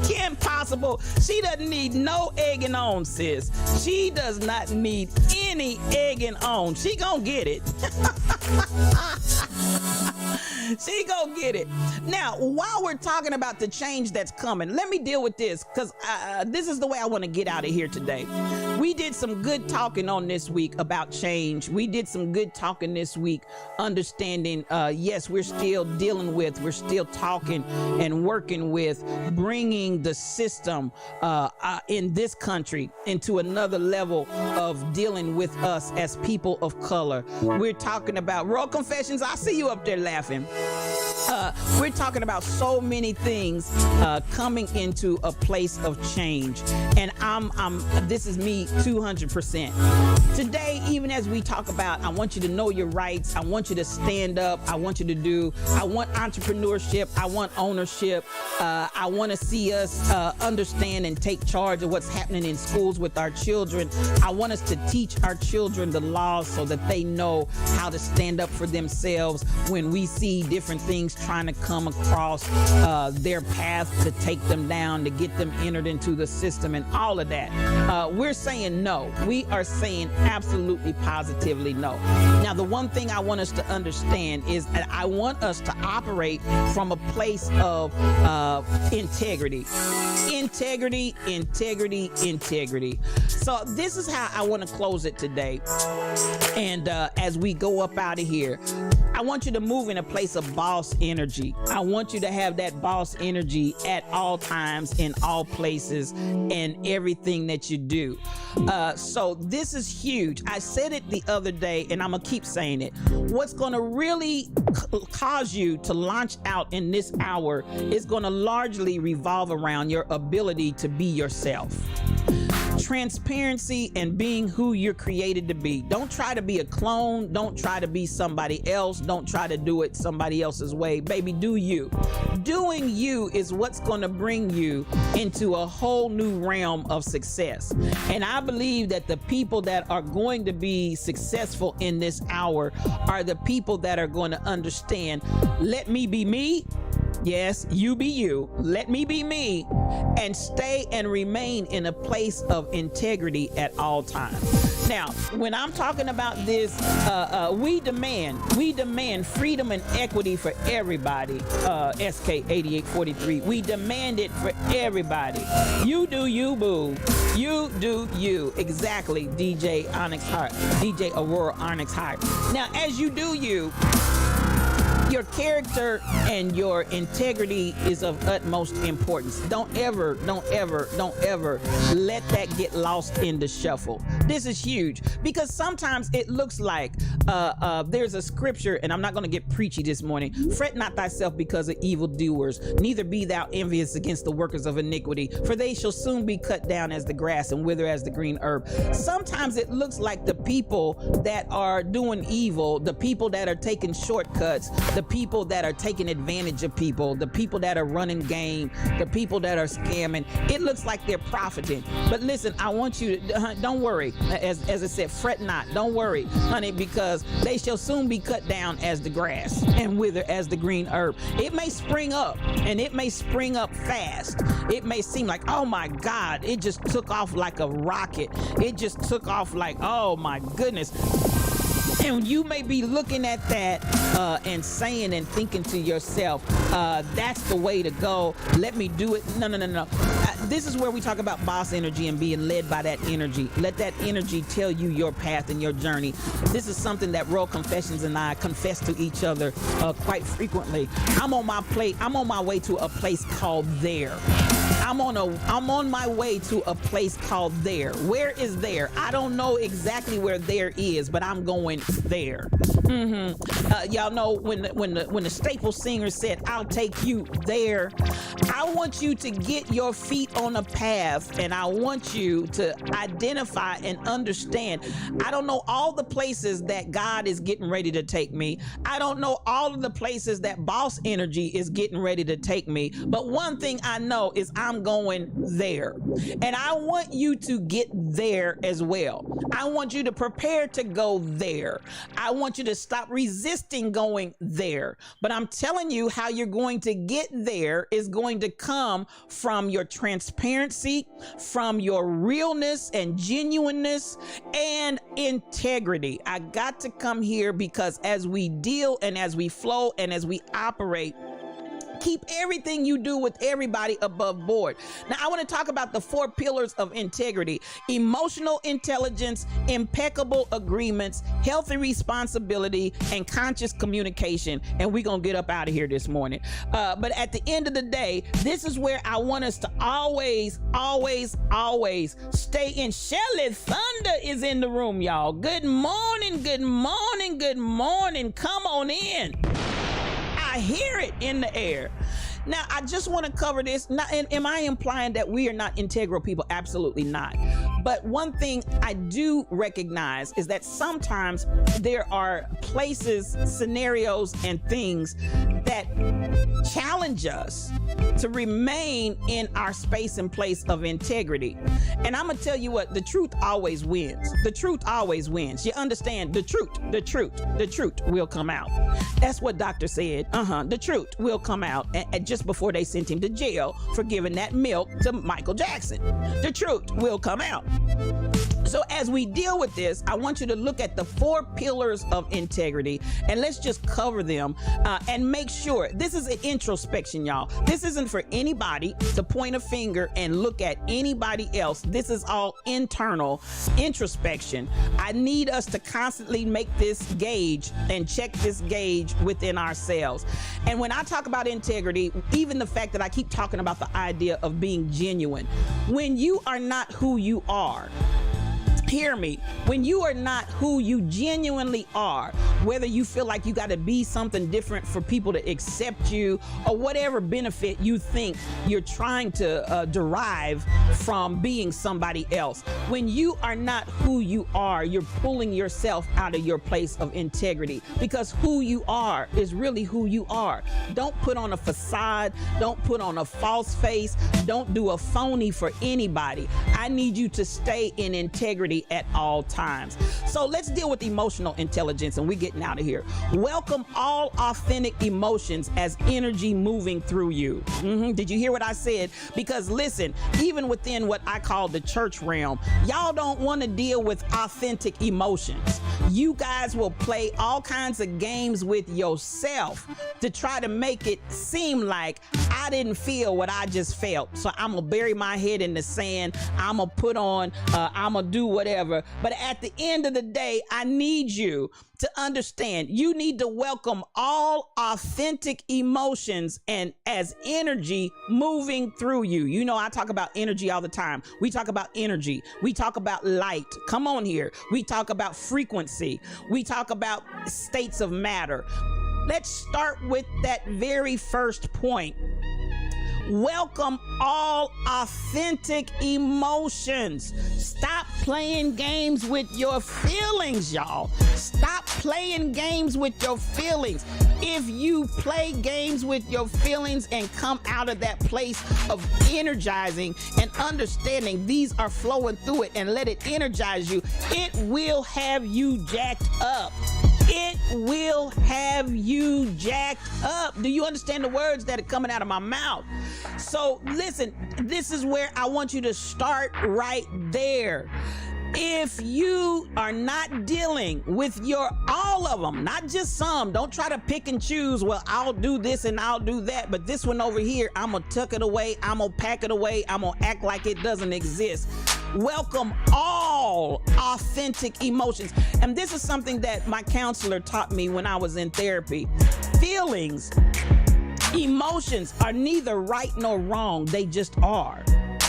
Kim Possible, she doesn't need no egging on, sis. She does not need any egging on. She gonna get it. She gonna get it. Now, while we're talking about the change that's coming, let me deal with this, because this is the way I want to get out of here today. We did some good talking on this week about change. We did some good talking this week, understanding, yes, we're still dealing with, we're still talking and working with bringing the system in this country into another level of dealing with us as people of color. We're talking about Raw Confessions. I see you up there laughing. We're talking about so many things coming into a place of change, and this is me 200%. Today, even as we talk about, I want you to know your rights. I want you to stand up. I want you to I want entrepreneurship. I want ownership. I want to see us understand and take charge of what's happening in schools with our children. I want us to teach our children the laws so that they know how to stand up for themselves when we see different things trying to come across their path to take them down, to get them entered into the system and all of that. We're saying no. We are saying absolutely positively no. Now, the one thing I want us to understand is that I want us to operate from a place of integrity. Integrity. So this is how I want to close it today. And as we go up out of here, I want you to move in a place of boss energy. I want you to have that boss energy at all times, in all places, and everything that you do. So this is huge. I said it the other day, and I'm gonna keep saying it. What's gonna really cause you to launch out in this hour is gonna largely revolve around your ability to be yourself. Transparency and being who you're created to be. Don't try to be a clone. Don't try to be somebody else. Don't try to do it somebody else's way. Baby, do you. Doing you is what's going to bring you into a whole new realm of success. And I believe that the people that are going to be successful in this hour are the people that are going to understand, let me be me. Yes, you be you. Let me be me, and stay and remain in a place of integrity at all times. Now, when I'm talking about this, we demand freedom and equity for everybody. SK 8843. We demand it for everybody. You do you, boo. You do you. Exactly, DJ Onyx Hart, DJ Aurora Onyx Hart. Now, as you do you, your character and your integrity is of utmost importance. Don't ever let that get lost in the shuffle. This is huge, because sometimes it looks like there's a scripture, and I'm not going to get preachy this morning. Fret not thyself because of evildoers, neither be thou envious against the workers of iniquity, for they shall soon be cut down as the grass and wither as the green herb. Sometimes it looks like the people that are doing evil, the people that are taking shortcuts, the people that are taking advantage of people, the people that are running game, the people that are scamming, it looks like they're profiting. But listen, I want you to, don't worry. As I said, fret not. Don't worry, honey, because they shall soon be cut down as the grass and wither as the green herb. It may spring up, and it may spring up fast. It may seem like, oh my God, it just took off like a rocket. It just took off like, oh my goodness. And you may be looking at that and saying and thinking to yourself, that's the way to go. Let me do it. No. This is where we talk about boss energy and being led by that energy. Let that energy tell you your path and your journey. This is something that Royal Confessions and I confess to each other quite frequently. I'm on my way to a place called there. I'm on my way to a place called there. Where is there? I don't know exactly where there is, but I'm going there. Y'all know when the Staples singer said, "I'll take you there." I want you to get your feet on a path, and I want you to identify and understand. I don't know all the places that God is getting ready to take me. I don't know all of the places that boss energy is getting ready to take me. But one thing I know is I'm going there. And I want you to get there as well. I want you to prepare to go there. I want you to stop resisting going there. But I'm telling you, how you're going to get there is going to come from your transparency, from your realness and genuineness and integrity. I got to come here because as we deal and as we flow and as we operate, keep everything you do with everybody above board. Now, I want to talk about the 4 pillars of integrity: emotional intelligence, impeccable agreements, healthy responsibility, and conscious communication. And we're going to get up out of here this morning. But at the end of the day, this is where I want us to always stay in. Shelly Thunder is in the room, y'all. Good morning. Come on in. I hear it in the air. Now, I just want to cover this. Now, am I implying that we are not integral people? Absolutely not. But one thing I do recognize is that sometimes there are places, scenarios, and things that challenge us to remain in our space and place of integrity. And I'm going to tell you what, the truth always wins. The truth always wins. You understand? The truth will come out. That's what Doctor said. The truth will come out. And just before they sent him to jail for giving that milk to Michael Jackson. The truth will come out. So as we deal with this, I want you to look at the 4 pillars of integrity, and let's just cover them and make sure. This is an introspection, y'all. This isn't for anybody to point a finger and look at anybody else. This is all internal introspection. I need us to constantly make this gauge and check this gauge within ourselves. And when I talk about integrity, even the fact that I keep talking about the idea of being genuine, when you are not who you are, hear me, when you are not who you genuinely are, whether you feel like you got to be something different for people to accept you, or whatever benefit you think you're trying to derive from being somebody else, when you are not who you are, you're pulling yourself out of your place of integrity, because who you are is really who you are. Don't put on a facade. Don't put on a false face. Don't do a phony for anybody. I need you to stay in integrity at all times. So let's deal with emotional intelligence, and we're getting out of here. Welcome all authentic emotions as energy moving through you. Did you hear what I said? Because listen, even within what I call the church realm, y'all don't want to deal with authentic emotions. You guys will play all kinds of games with yourself to try to make it seem like I didn't feel what I just felt. So I'm gonna bury my head in the sand. I'm gonna put on, I'm gonna do whatever. But at the end of the day, I need you to understand, you need to welcome all authentic emotions and as energy moving through you. You know, I talk about energy all the time. We talk about energy. We talk about light. Come on here. We talk about frequency. We talk about states of matter. Let's start with that very first point. Welcome all authentic emotions. Stop playing games with your feelings, y'all. Stop playing games with your feelings. If you play games with your feelings and come out of that place of energizing and understanding these are flowing through it and let it energize you, it will have you jacked up. It will have you jacked up. Do you understand the words that are coming out of my mouth? So listen, this is where I want you to start right there. If you are not dealing with all of them, not just some, don't try to pick and choose, well, I'll do this and I'll do that, but this one over here, I'm gonna tuck it away, I'm gonna pack it away, I'm gonna act like it doesn't exist. Welcome all authentic emotions. And this is something that my counselor taught me when I was in therapy. Feelings, emotions are neither right nor wrong, they just are.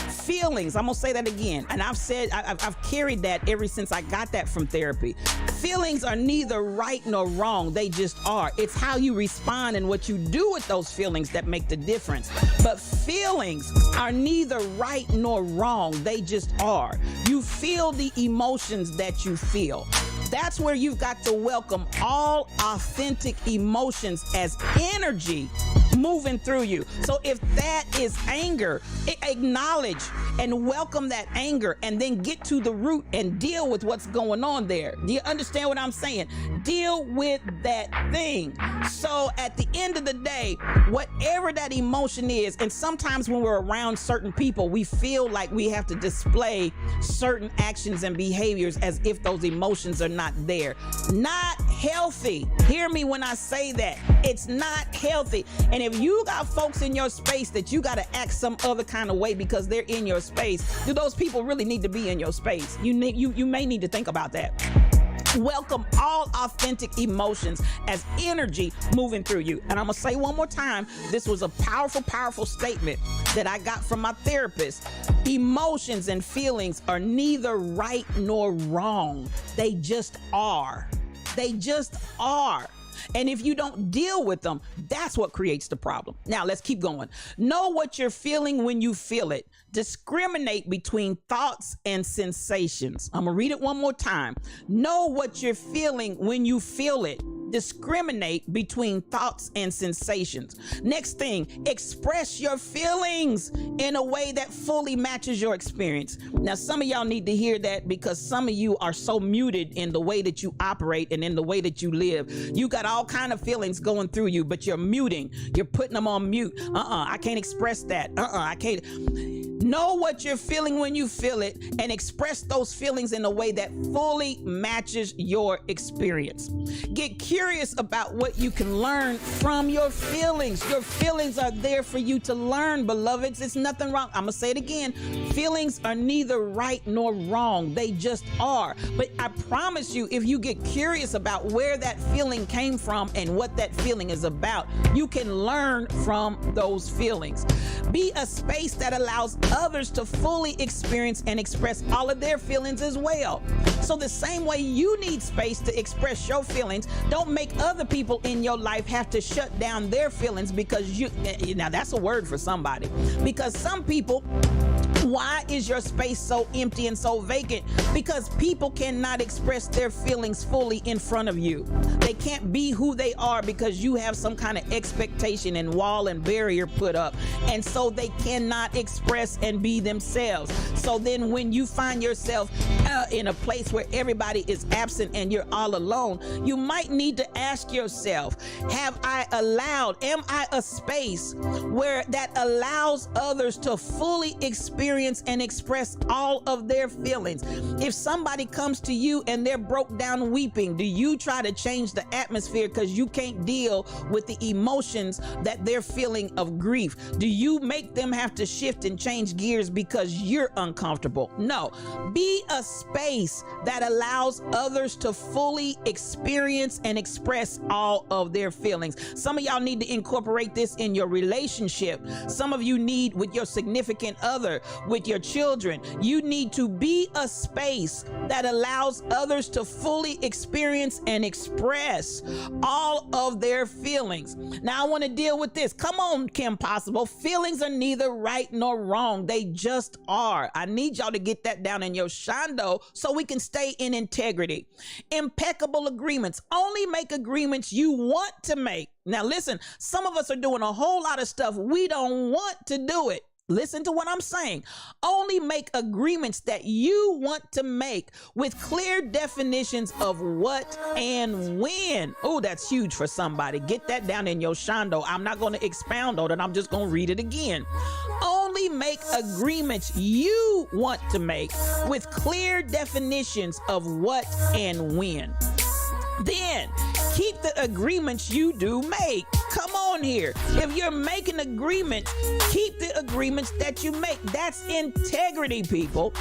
Feelings, I'm gonna say that again, and I've carried that ever since I got that from therapy. Feelings are neither right nor wrong, they just are. It's how you respond and what you do with those feelings that make the difference. But feelings are neither right nor wrong, they just are. You feel the emotions that you feel. That's where you've got to welcome all authentic emotions as energy moving through you. So if that is anger, acknowledge and welcome that anger, and then get to the root and deal with what's going on there. Do you understand what I'm saying? Deal with that thing. So at the end of the day, whatever that emotion is, and sometimes when we're around certain people, we feel like we have to display certain actions and behaviors as if those emotions are not there. Not healthy. Hear me when I say that. It's not healthy. And if you got folks in your space that you got to act some other kind of way because they're in your space, do those people really need to be in your space? You may need to think about that. Welcome all authentic emotions as energy moving through you. And I'm gonna say one more time, this was a powerful, powerful statement that I got from my therapist. Emotions and feelings are neither right nor wrong. They just are. They just are. And if you don't deal with them, that's what creates the problem. Now, let's keep going. Know what you're feeling when you feel it. Discriminate between thoughts and sensations. I'm going to read it one more time. Know what you're feeling when you feel it. Discriminate between thoughts and sensations. Next thing, express your feelings in a way that fully matches your experience. Now, some of y'all need to hear that because some of you are so muted in the way that you operate and in the way that you live. You got all kind of feelings going through you, but you're muting. You're putting them on mute. I can't express that. I can't. Know what you're feeling when you feel it and express those feelings in a way that fully matches your experience. Get curious about what you can learn from your feelings. Your feelings are there for you to learn, beloveds. It's nothing wrong. I'm going to say it again. Feelings are neither right nor wrong. They just are. But I promise you, if you get curious about where that feeling came from and what that feeling is about, you can learn from those feelings. Be a space that allows others to fully experience and express all of their feelings as well. So the same way you need space to express your feelings, don't make other people in your life have to shut down their feelings because now that's a word for somebody. Because some people, why is your space so empty and so vacant? Because people cannot express their feelings fully in front of you. They can't be who they are because you have some kind of expectation and wall and barrier put up. And so they cannot express and be themselves. So then when you find yourself in a place where everybody is absent and you're all alone, you might need to ask yourself, am I a space where that allows others to fully experience and express all of their feelings? If somebody comes to you and they're broke down weeping, do you try to change the atmosphere because you can't deal with the emotions that they're feeling of grief? Do you make them have to shift and change gears because you're uncomfortable? No. Be a space that allows others to fully experience and express all of their feelings. Some of y'all need to incorporate this in your relationship. Some of you need with your significant other, with your children. You need to be a space that allows others to fully experience and express all of their feelings. Now I want to deal with this. Come on, Kim Possible. Feelings are neither right nor wrong. They just are. I need y'all to get that down in your shondo so we can stay in integrity. Impeccable agreements. Only make agreements you want to make. Now listen, some of us are doing a whole lot of stuff we don't want to do it. Listen to what I'm saying. Only make agreements that you want to make with clear definitions of what and when. Oh, that's huge for somebody. Get that down in your shondo. I'm not going to expound on it. I'm just going to read it again. Only make agreements you want to make with clear definitions of what and when. Then keep the agreements you do make. Come on here. If you're making agreements, keep the agreements that you make. That's integrity, people.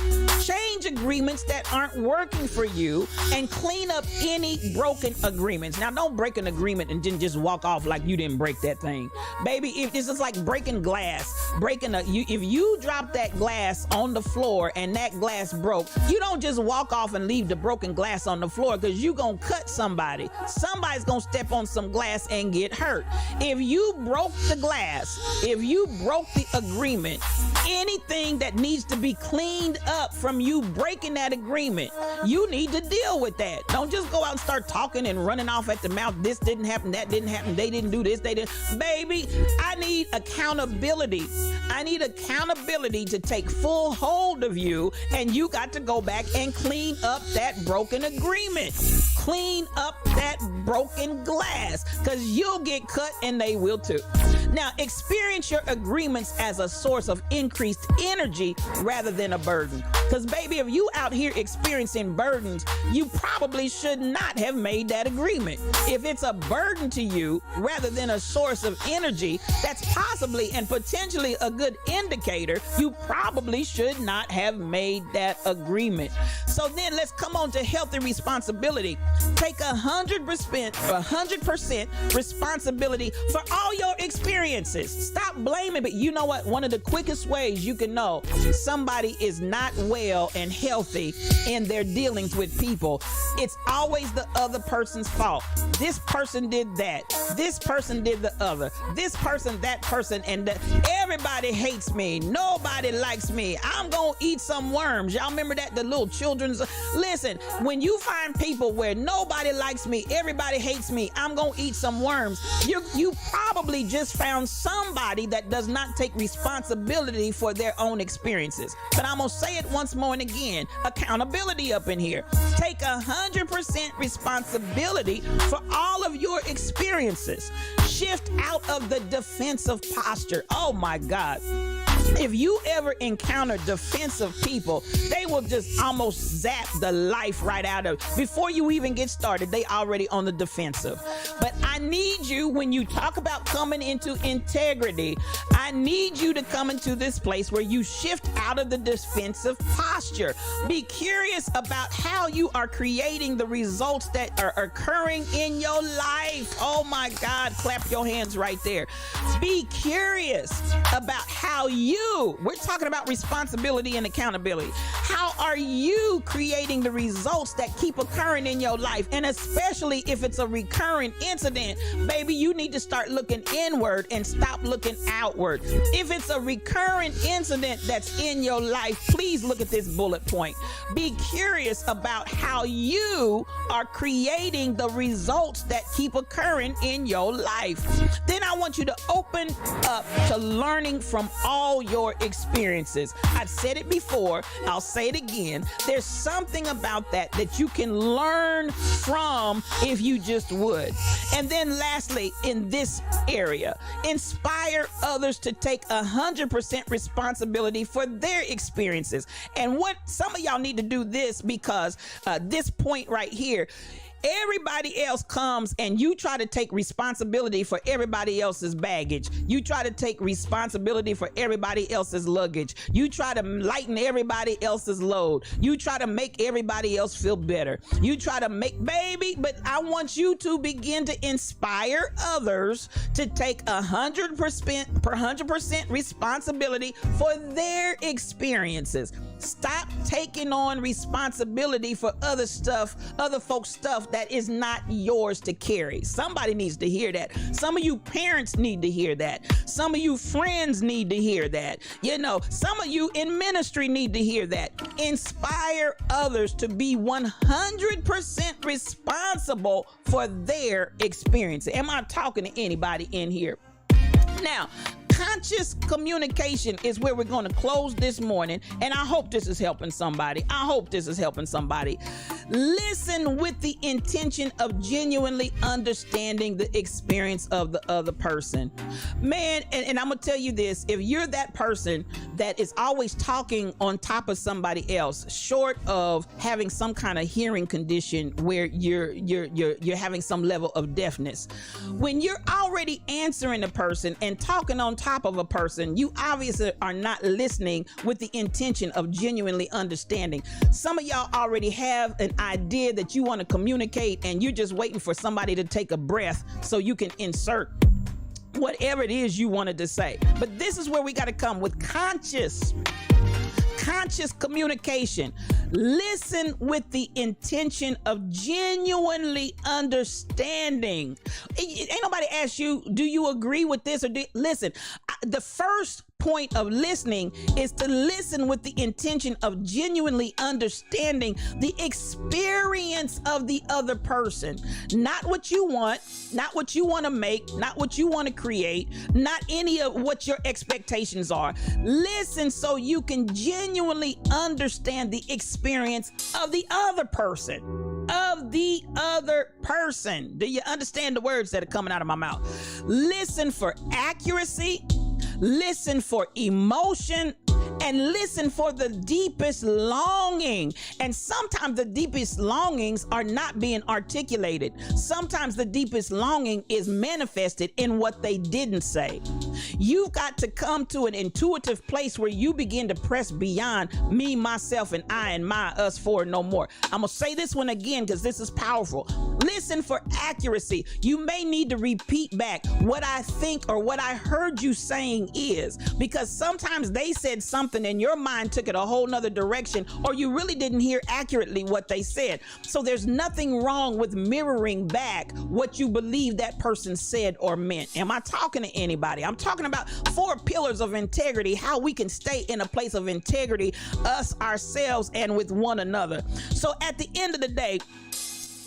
Change agreements that aren't working for you and clean up any broken agreements. Now, don't break an agreement and then just walk off like you didn't break that thing. Baby, if this is like breaking glass. If you drop that glass on the floor and that glass broke, you don't just walk off and leave the broken glass on the floor because you're going to cut somebody. Somebody's going to step on some glass and get hurt. If you broke the glass, if you broke the agreement, anything that needs to be cleaned up from you breaking that agreement, you need to deal with that. Don't just go out and start talking and running off at the mouth. This didn't happen, that didn't happen, they didn't do this, they didn't. Baby, I need accountability. I need accountability to take full hold of you, and you got to go back and clean up that broken agreement. Clean up that broken glass, because you'll get cut and they will too. Now, experience your agreements as a source of increased energy rather than a burden. Because, baby, if you out here experiencing burdens, you probably should not have made that agreement. If it's a burden to you rather than a source of energy, that's possibly and potentially a good indicator you probably should not have made that agreement. So then let's come on to healthy responsibility. Take 100% responsibility for all your experiences. Stop blaming, but you know what? One of the quickest ways you can know somebody is not well and healthy in their dealings with people, it's always the other person's fault. This person did that. This person did the other. This person, that person, and everybody hates me. Nobody likes me. I'm gonna eat some worms. Y'all remember that? The little children's. Listen, when you find people where nobody likes me, everybody hates me, I'm gonna eat some worms, you probably just found somebody that does not take responsibility for their own experiences. But I'm gonna say it once more and again, accountability up in here. Take 100% responsibility for all of your experiences. Shift out of the defensive posture. Oh my God. If you ever encounter defensive people, they will just almost zap the life right out of you. Before you even get started, they already on the defensive. But I need you, when you talk about coming into integrity, I need you to come into this place where you shift out of the defensive posture. Be curious about how you are creating the results that are occurring in your life. Oh my God, clap your hands right there. Be curious about how we're talking about responsibility and accountability. How are you creating the results that keep occurring in your life? And especially if it's a recurring incident, baby, you need to start looking inward and stop looking outward. If it's a recurring incident that's in your life, please look at this bullet point. Be curious about how you are creating the results that keep occurring in your life. Then I want you to open up to learning from all your experiences. I've said it before, I'll say it again. There's something about that you can learn from if you just would. And then lastly, in this area, inspire others to take 100% responsibility for their experiences. And what some of y'all need to do this, because this point right here, everybody else comes and you try to take responsibility for everybody else's baggage. You try to take responsibility for everybody else's luggage. You try to lighten everybody else's load. You try to make everybody else feel better. You try to make, baby, but I want you to begin to inspire others to take 100% responsibility for their experiences. Stop taking on responsibility for other folks' stuff that is not yours to carry. Somebody needs to hear that. Some of you parents need to hear that. Some of you friends need to hear that. You know, some of you in ministry need to hear that. Inspire others to be 100% responsible for their experience. Am I talking to anybody in here? Now, conscious communication is where we're going to close this morning, and I hope this is helping somebody. Listen with the intention of genuinely understanding the experience of the other person. Man, and I'm going to tell you this, if you're that person that is always talking on top of somebody else, short of having some kind of hearing condition where you're having some level of deafness, when you're already answering a person and talking on top of a person, you obviously are not listening with the intention of genuinely understanding. Some of y'all already have an idea that you want to communicate, and you're just waiting for somebody to take a breath so you can insert whatever it is you wanted to say. But this is where we got to come with conscious communication. Listen with the intention of genuinely understanding. Ain't nobody asked you, do you agree with this? Listen, the first point of listening is to listen with the intention of genuinely understanding the experience of the other person. Not what you want, not what you want to make, not what you want to create, not any of what your expectations are. Listen so you can genuinely understand the experience of the other person. Do you understand the words that are coming out of my mouth? Listen for accuracy, listen for emotion, and listen for the deepest longing. And sometimes the deepest longings are not being articulated. Sometimes the deepest longing is manifested in what they didn't say. You've got to come to an intuitive place where you begin to press beyond me, myself, and I, and my, us, for, no more. I'm gonna say this one again because this is powerful. Listen for accuracy. You may need to repeat back what I think or what I heard you saying is, because sometimes they said something and your mind took it a whole nother direction, or you really didn't hear accurately what they said. So there's nothing wrong with mirroring back what you believe that person said or meant. Am I talking to anybody? I'm talking about 4 pillars of integrity, how we can stay in a place of integrity, us, ourselves, and with one another. So at the end of the day,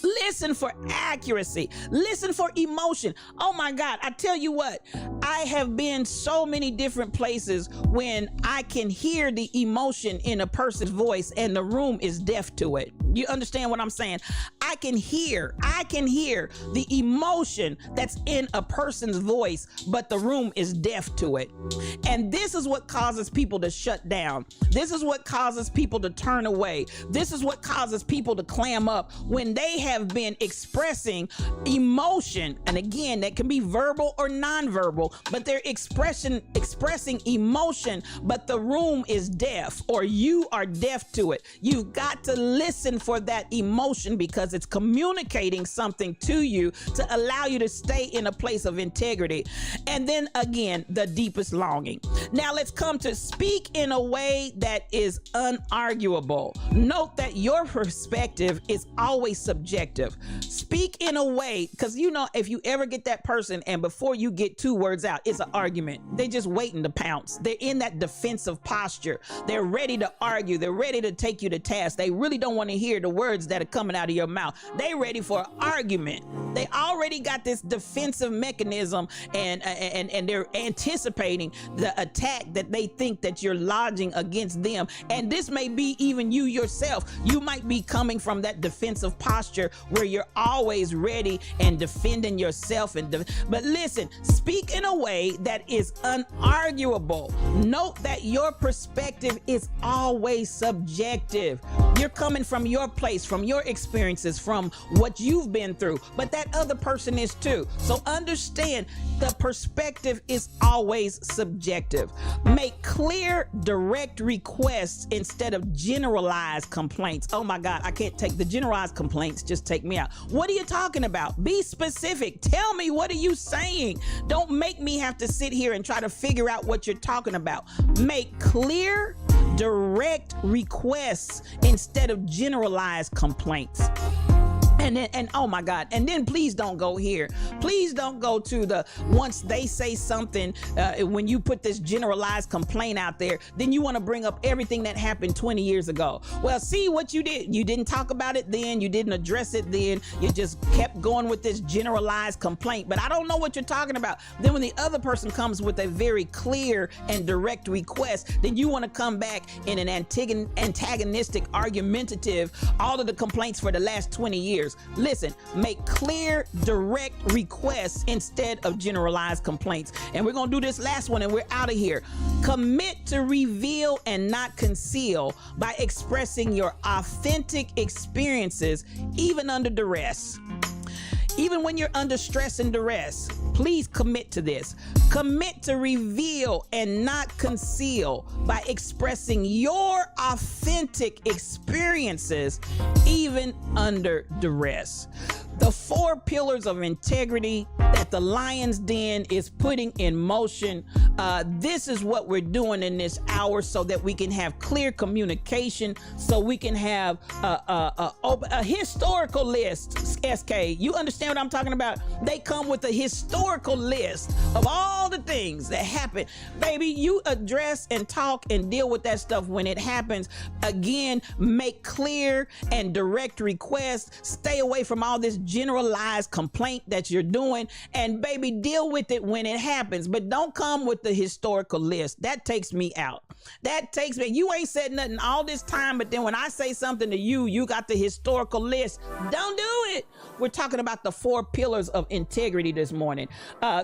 Listen for accuracy. Listen for emotion. Oh my God, I tell you what, I have been so many different places when I can hear the emotion in a person's voice and the room is deaf to it. You understand what I'm saying? I can hear the emotion that's in a person's voice, but the room is deaf to it. And this is what causes people to shut down. This is what causes people to turn away. This is what causes people to clam up when they have been expressing emotion. And again, that can be verbal or nonverbal, but they're expressing emotion, but the room is deaf or you are deaf to it. You've got to listen for that emotion because it's communicating something to you to allow you to stay in a place of integrity. And then again, the deepest longing. Now let's come to speak in a way that is unarguable. Note that your perspective is always subjective. Speak in a way, because you know, if you ever get that person and before you get 2 words out, it's an argument. They're just waiting to pounce. They're in that defensive posture. They're ready to argue. They're ready to take you to task. They really don't want to hear the words that are coming out of your mouth. They ready for an argument. They already got this defensive mechanism and they're anticipating the attack that they think that you're lodging against them. And this may be even you yourself. You might be coming from that defensive posture where you're always ready and defending yourself. But listen, speak in a way that is unarguable. Note that your perspective is always subjective. You're coming from your place, from your experiences, from what you've been through, but that other person is too. So understand the perspective is always subjective. Make clear, direct requests instead of generalized complaints. Oh my God, I can't take the generalized complaints. Just take me out. What are you talking about? Be specific. Tell me, what are you saying? Don't make me have to sit here and try to figure out what you're talking about. Make clear, direct requests instead of generalized complaints. And oh my God, and then please don't go here. Please don't go to the once they say something, when you put this generalized complaint out there, then you want to bring up everything that happened 20 years ago. Well, see what you did. You didn't talk about it then. You didn't address it then. You just kept going with this generalized complaint. But I don't know what you're talking about. Then when the other person comes with a very clear and direct request, then you want to come back in an antagonistic, argumentative, all of the complaints for the last 20 years. Listen, make clear, direct requests instead of generalized complaints. And we're going to do this last one and we're out of here. Commit to reveal and not conceal by expressing your authentic experiences, even under duress. Even when you're under stress and duress, please commit to this. Commit to reveal and not conceal by expressing your authentic experiences, even under duress. The 4 pillars of integrity that the Lion's Den is putting in motion. This is what we're doing in this hour so that we can have clear communication, so we can have a historical list. SK, you understand what I'm talking about? They come with a historical list of all the things that happen. Baby, you address and talk and deal with that stuff when it happens. Again, make clear and direct requests. Stay away from all this generalized complaint that you're doing, and baby, deal with it when it happens. But don't come with the historical list. That takes me out. That takes me. You ain't said nothing all this time, but then when I say something to you, you got the historical list. Don't do it. We're talking about the 4 pillars of integrity this morning.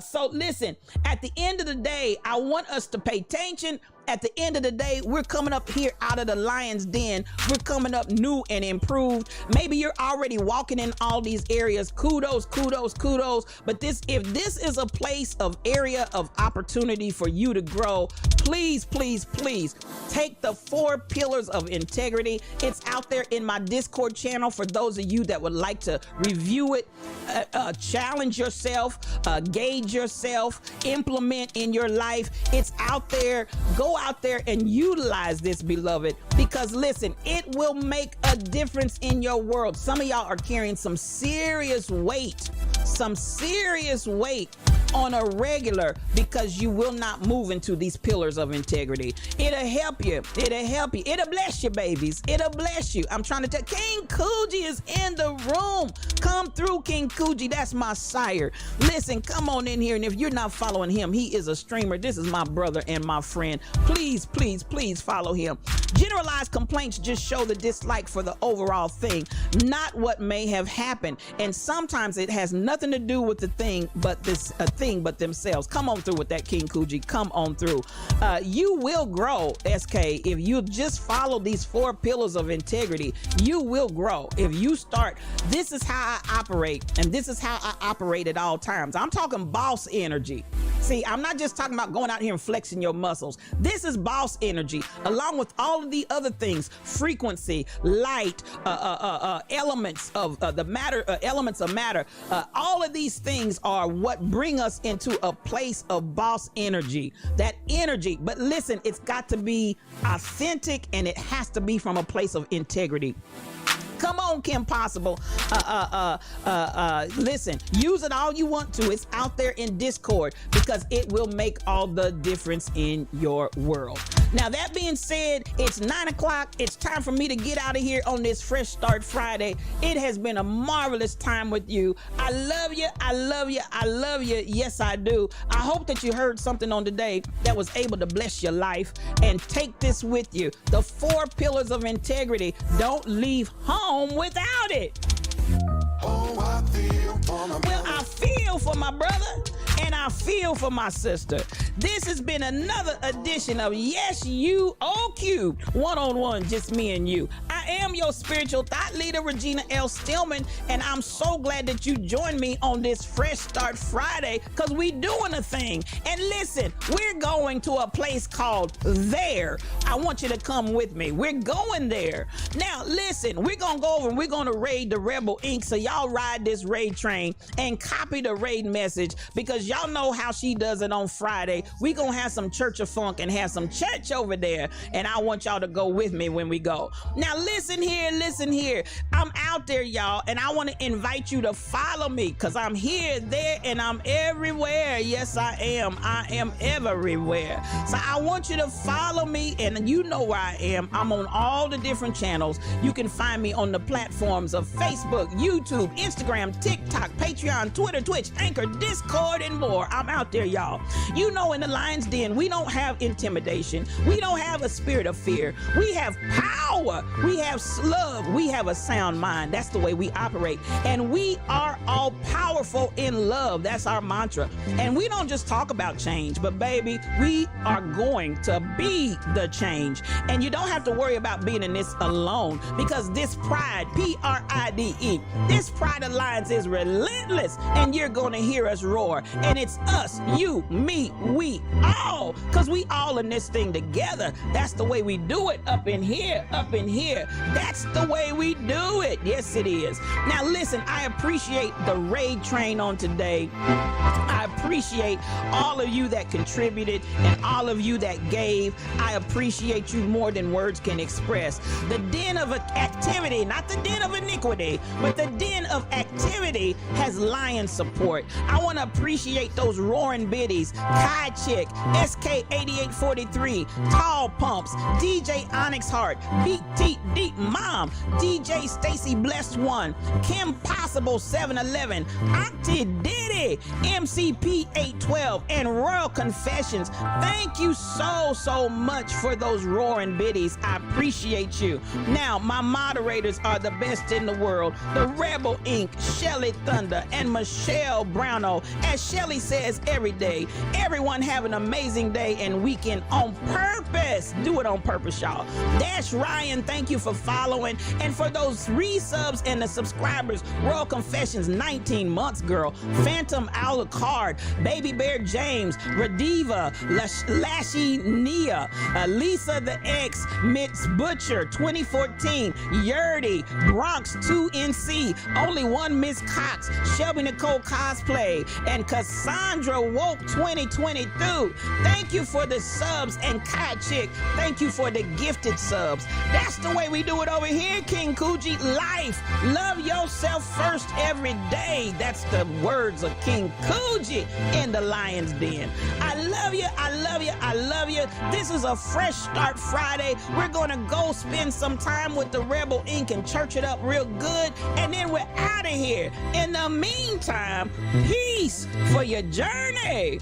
So listen, at the end of the day, I want us to pay attention. At the end of the day, we're coming up here out of the Lion's Den. We're coming up new and improved. Maybe you're already walking in all these areas. Kudos, kudos, kudos. But if this is a place of area of opportunity for you to grow, please, please, please take the 4 pillars of integrity. It's out there in my Discord channel for those of you that would like to review it, challenge yourself, gauge yourself, implement in your life. It's out there. Go out there and utilize this, beloved, because listen, it will make a difference in your world. Some of y'all are carrying some serious weight on a regular because you will not move into these pillars of integrity. It'll help you. It'll help you. It'll bless you, babies. It'll bless you. I'm trying to tell King Coogee is in the room. Come through, King Coogee. That's my sire. Listen, come on in here. And if you're not following him, he is a streamer. This is my brother and my friend. Please, please, please follow him. Generalized complaints just show the dislike for the overall thing, not what may have happened. And sometimes it has nothing to do with the thing, but but themselves. Come on through with that, King Coogee. Come on through. You will grow, SK, if you just follow these 4 pillars of integrity. You will grow if you start. This is how I operate, and this is how I operate at all times. I'm talking boss energy. See, I'm not just talking about going out here and flexing your muscles. This is boss energy, along with all of the other things: frequency, light, elements of the matter, elements of matter. All of these things are what bring us into a place of boss energy. That energy, but listen, it's got to be authentic, and it has to be from a place of integrity. Come on, Kim Possible. Listen, use it all you want to. It's out there in Discord because it will make all the difference in your world. Now, that being said, it's 9 o'clock. It's time for me to get out of here on this Fresh Start Friday. It has been a marvelous time with you. I love you. I love you. I love you. Yes, I do. I hope that you heard something on today that was able to bless your life, and take this with you. The 4 pillars of integrity. Don't leave home without it. Oh, I feel for my Well, I feel for my brother, and I feel for my sister. This has been another edition of Yes You O Cube, one-on-one, just me and you. I am your spiritual thought leader, Regina L. Stillman, and I'm so glad that you joined me on this Fresh Start Friday, because we doing a thing. And listen, we're going to a place called There. I want you to come with me. We're going there. Now, listen, we're going to go over and we're going to raid the Rebel Inc. So y'all ride this raid train and copy the raid message, because y'all know how she does it on Friday. We gonna have some Church of Funk and have some church over there, and I want y'all to go with me when we go. Now listen here. I'm out there, y'all, and I want to invite you to follow me, because I'm here, there, and I'm everywhere. Yes, I am. I am everywhere. So I want you to follow me, and you know where I am. I'm on all the different channels. You can find me on the platforms of Facebook, YouTube, Instagram, TikTok, Patreon, Twitter, Twitch, Anchor, Discord, and more. I'm out there, y'all. You know, in the Lion's Den, we don't have intimidation. We don't have a spirit of fear. We have power. We have love. We have a sound mind. That's the way we operate. And we are all powerful in love. That's our mantra. And we don't just talk about change, but baby, we are going to be the change. And you don't have to worry about being in this alone, because this pride, Pride, this Pride Alliance is relentless, and you're going to hear us roar. And it's us, you, me, we all, because we all in this thing together. That's the way we do it up in here, up in here. That's the way we do it. Yes, it is. Now listen, I appreciate the raid train on today. I appreciate all of you that contributed and all of you that gave. I appreciate you more than words can express. The den of activity, not the den of iniquity, but the den of activity has lion support. I want to appreciate those roaring biddies: Kai Chick, SK8843, Tall Pumps, DJ Onyx Heart, Beat Deep Deep Mom, DJ Stacy Blessed One, Kim Possible 711, Auntie Diddy, MCP 812, and Royal Confessions. Thank you so much for those roaring biddies. I appreciate you. Now, my moderators are the best in the world: the Rebel Inc., Shelly Thunder, and Michelle Browno. As Shelly says every day, everyone have an amazing day and weekend on purpose. Do it on purpose, y'all. Dash Ryan, thank you for following. And for those resubs and the subscribers: Royal Confessions, 19 months, girl. Phantom Alucard, Baby Bear James, Radiva, Lashy Nia, Lisa the X, Mitz Butcher 2014, Yurdy, Bronx 2NC, Only One Miss Cox, Shelby Nicole Cosplay, and Cassandra Woke 2022. Thank you for the subs, and Kai Chick, thank you for the gifted subs. That's the way we do it over here, King Coogee. Life. Love yourself first every day. That's the words of King Coogee in the Lion's Den. I love you. I love you. I love you. This is a fresh start Friday. We're going to go spend some time with the Rebel Inc. and church it up real good. And then we're out of here. In the meantime, peace for your journey.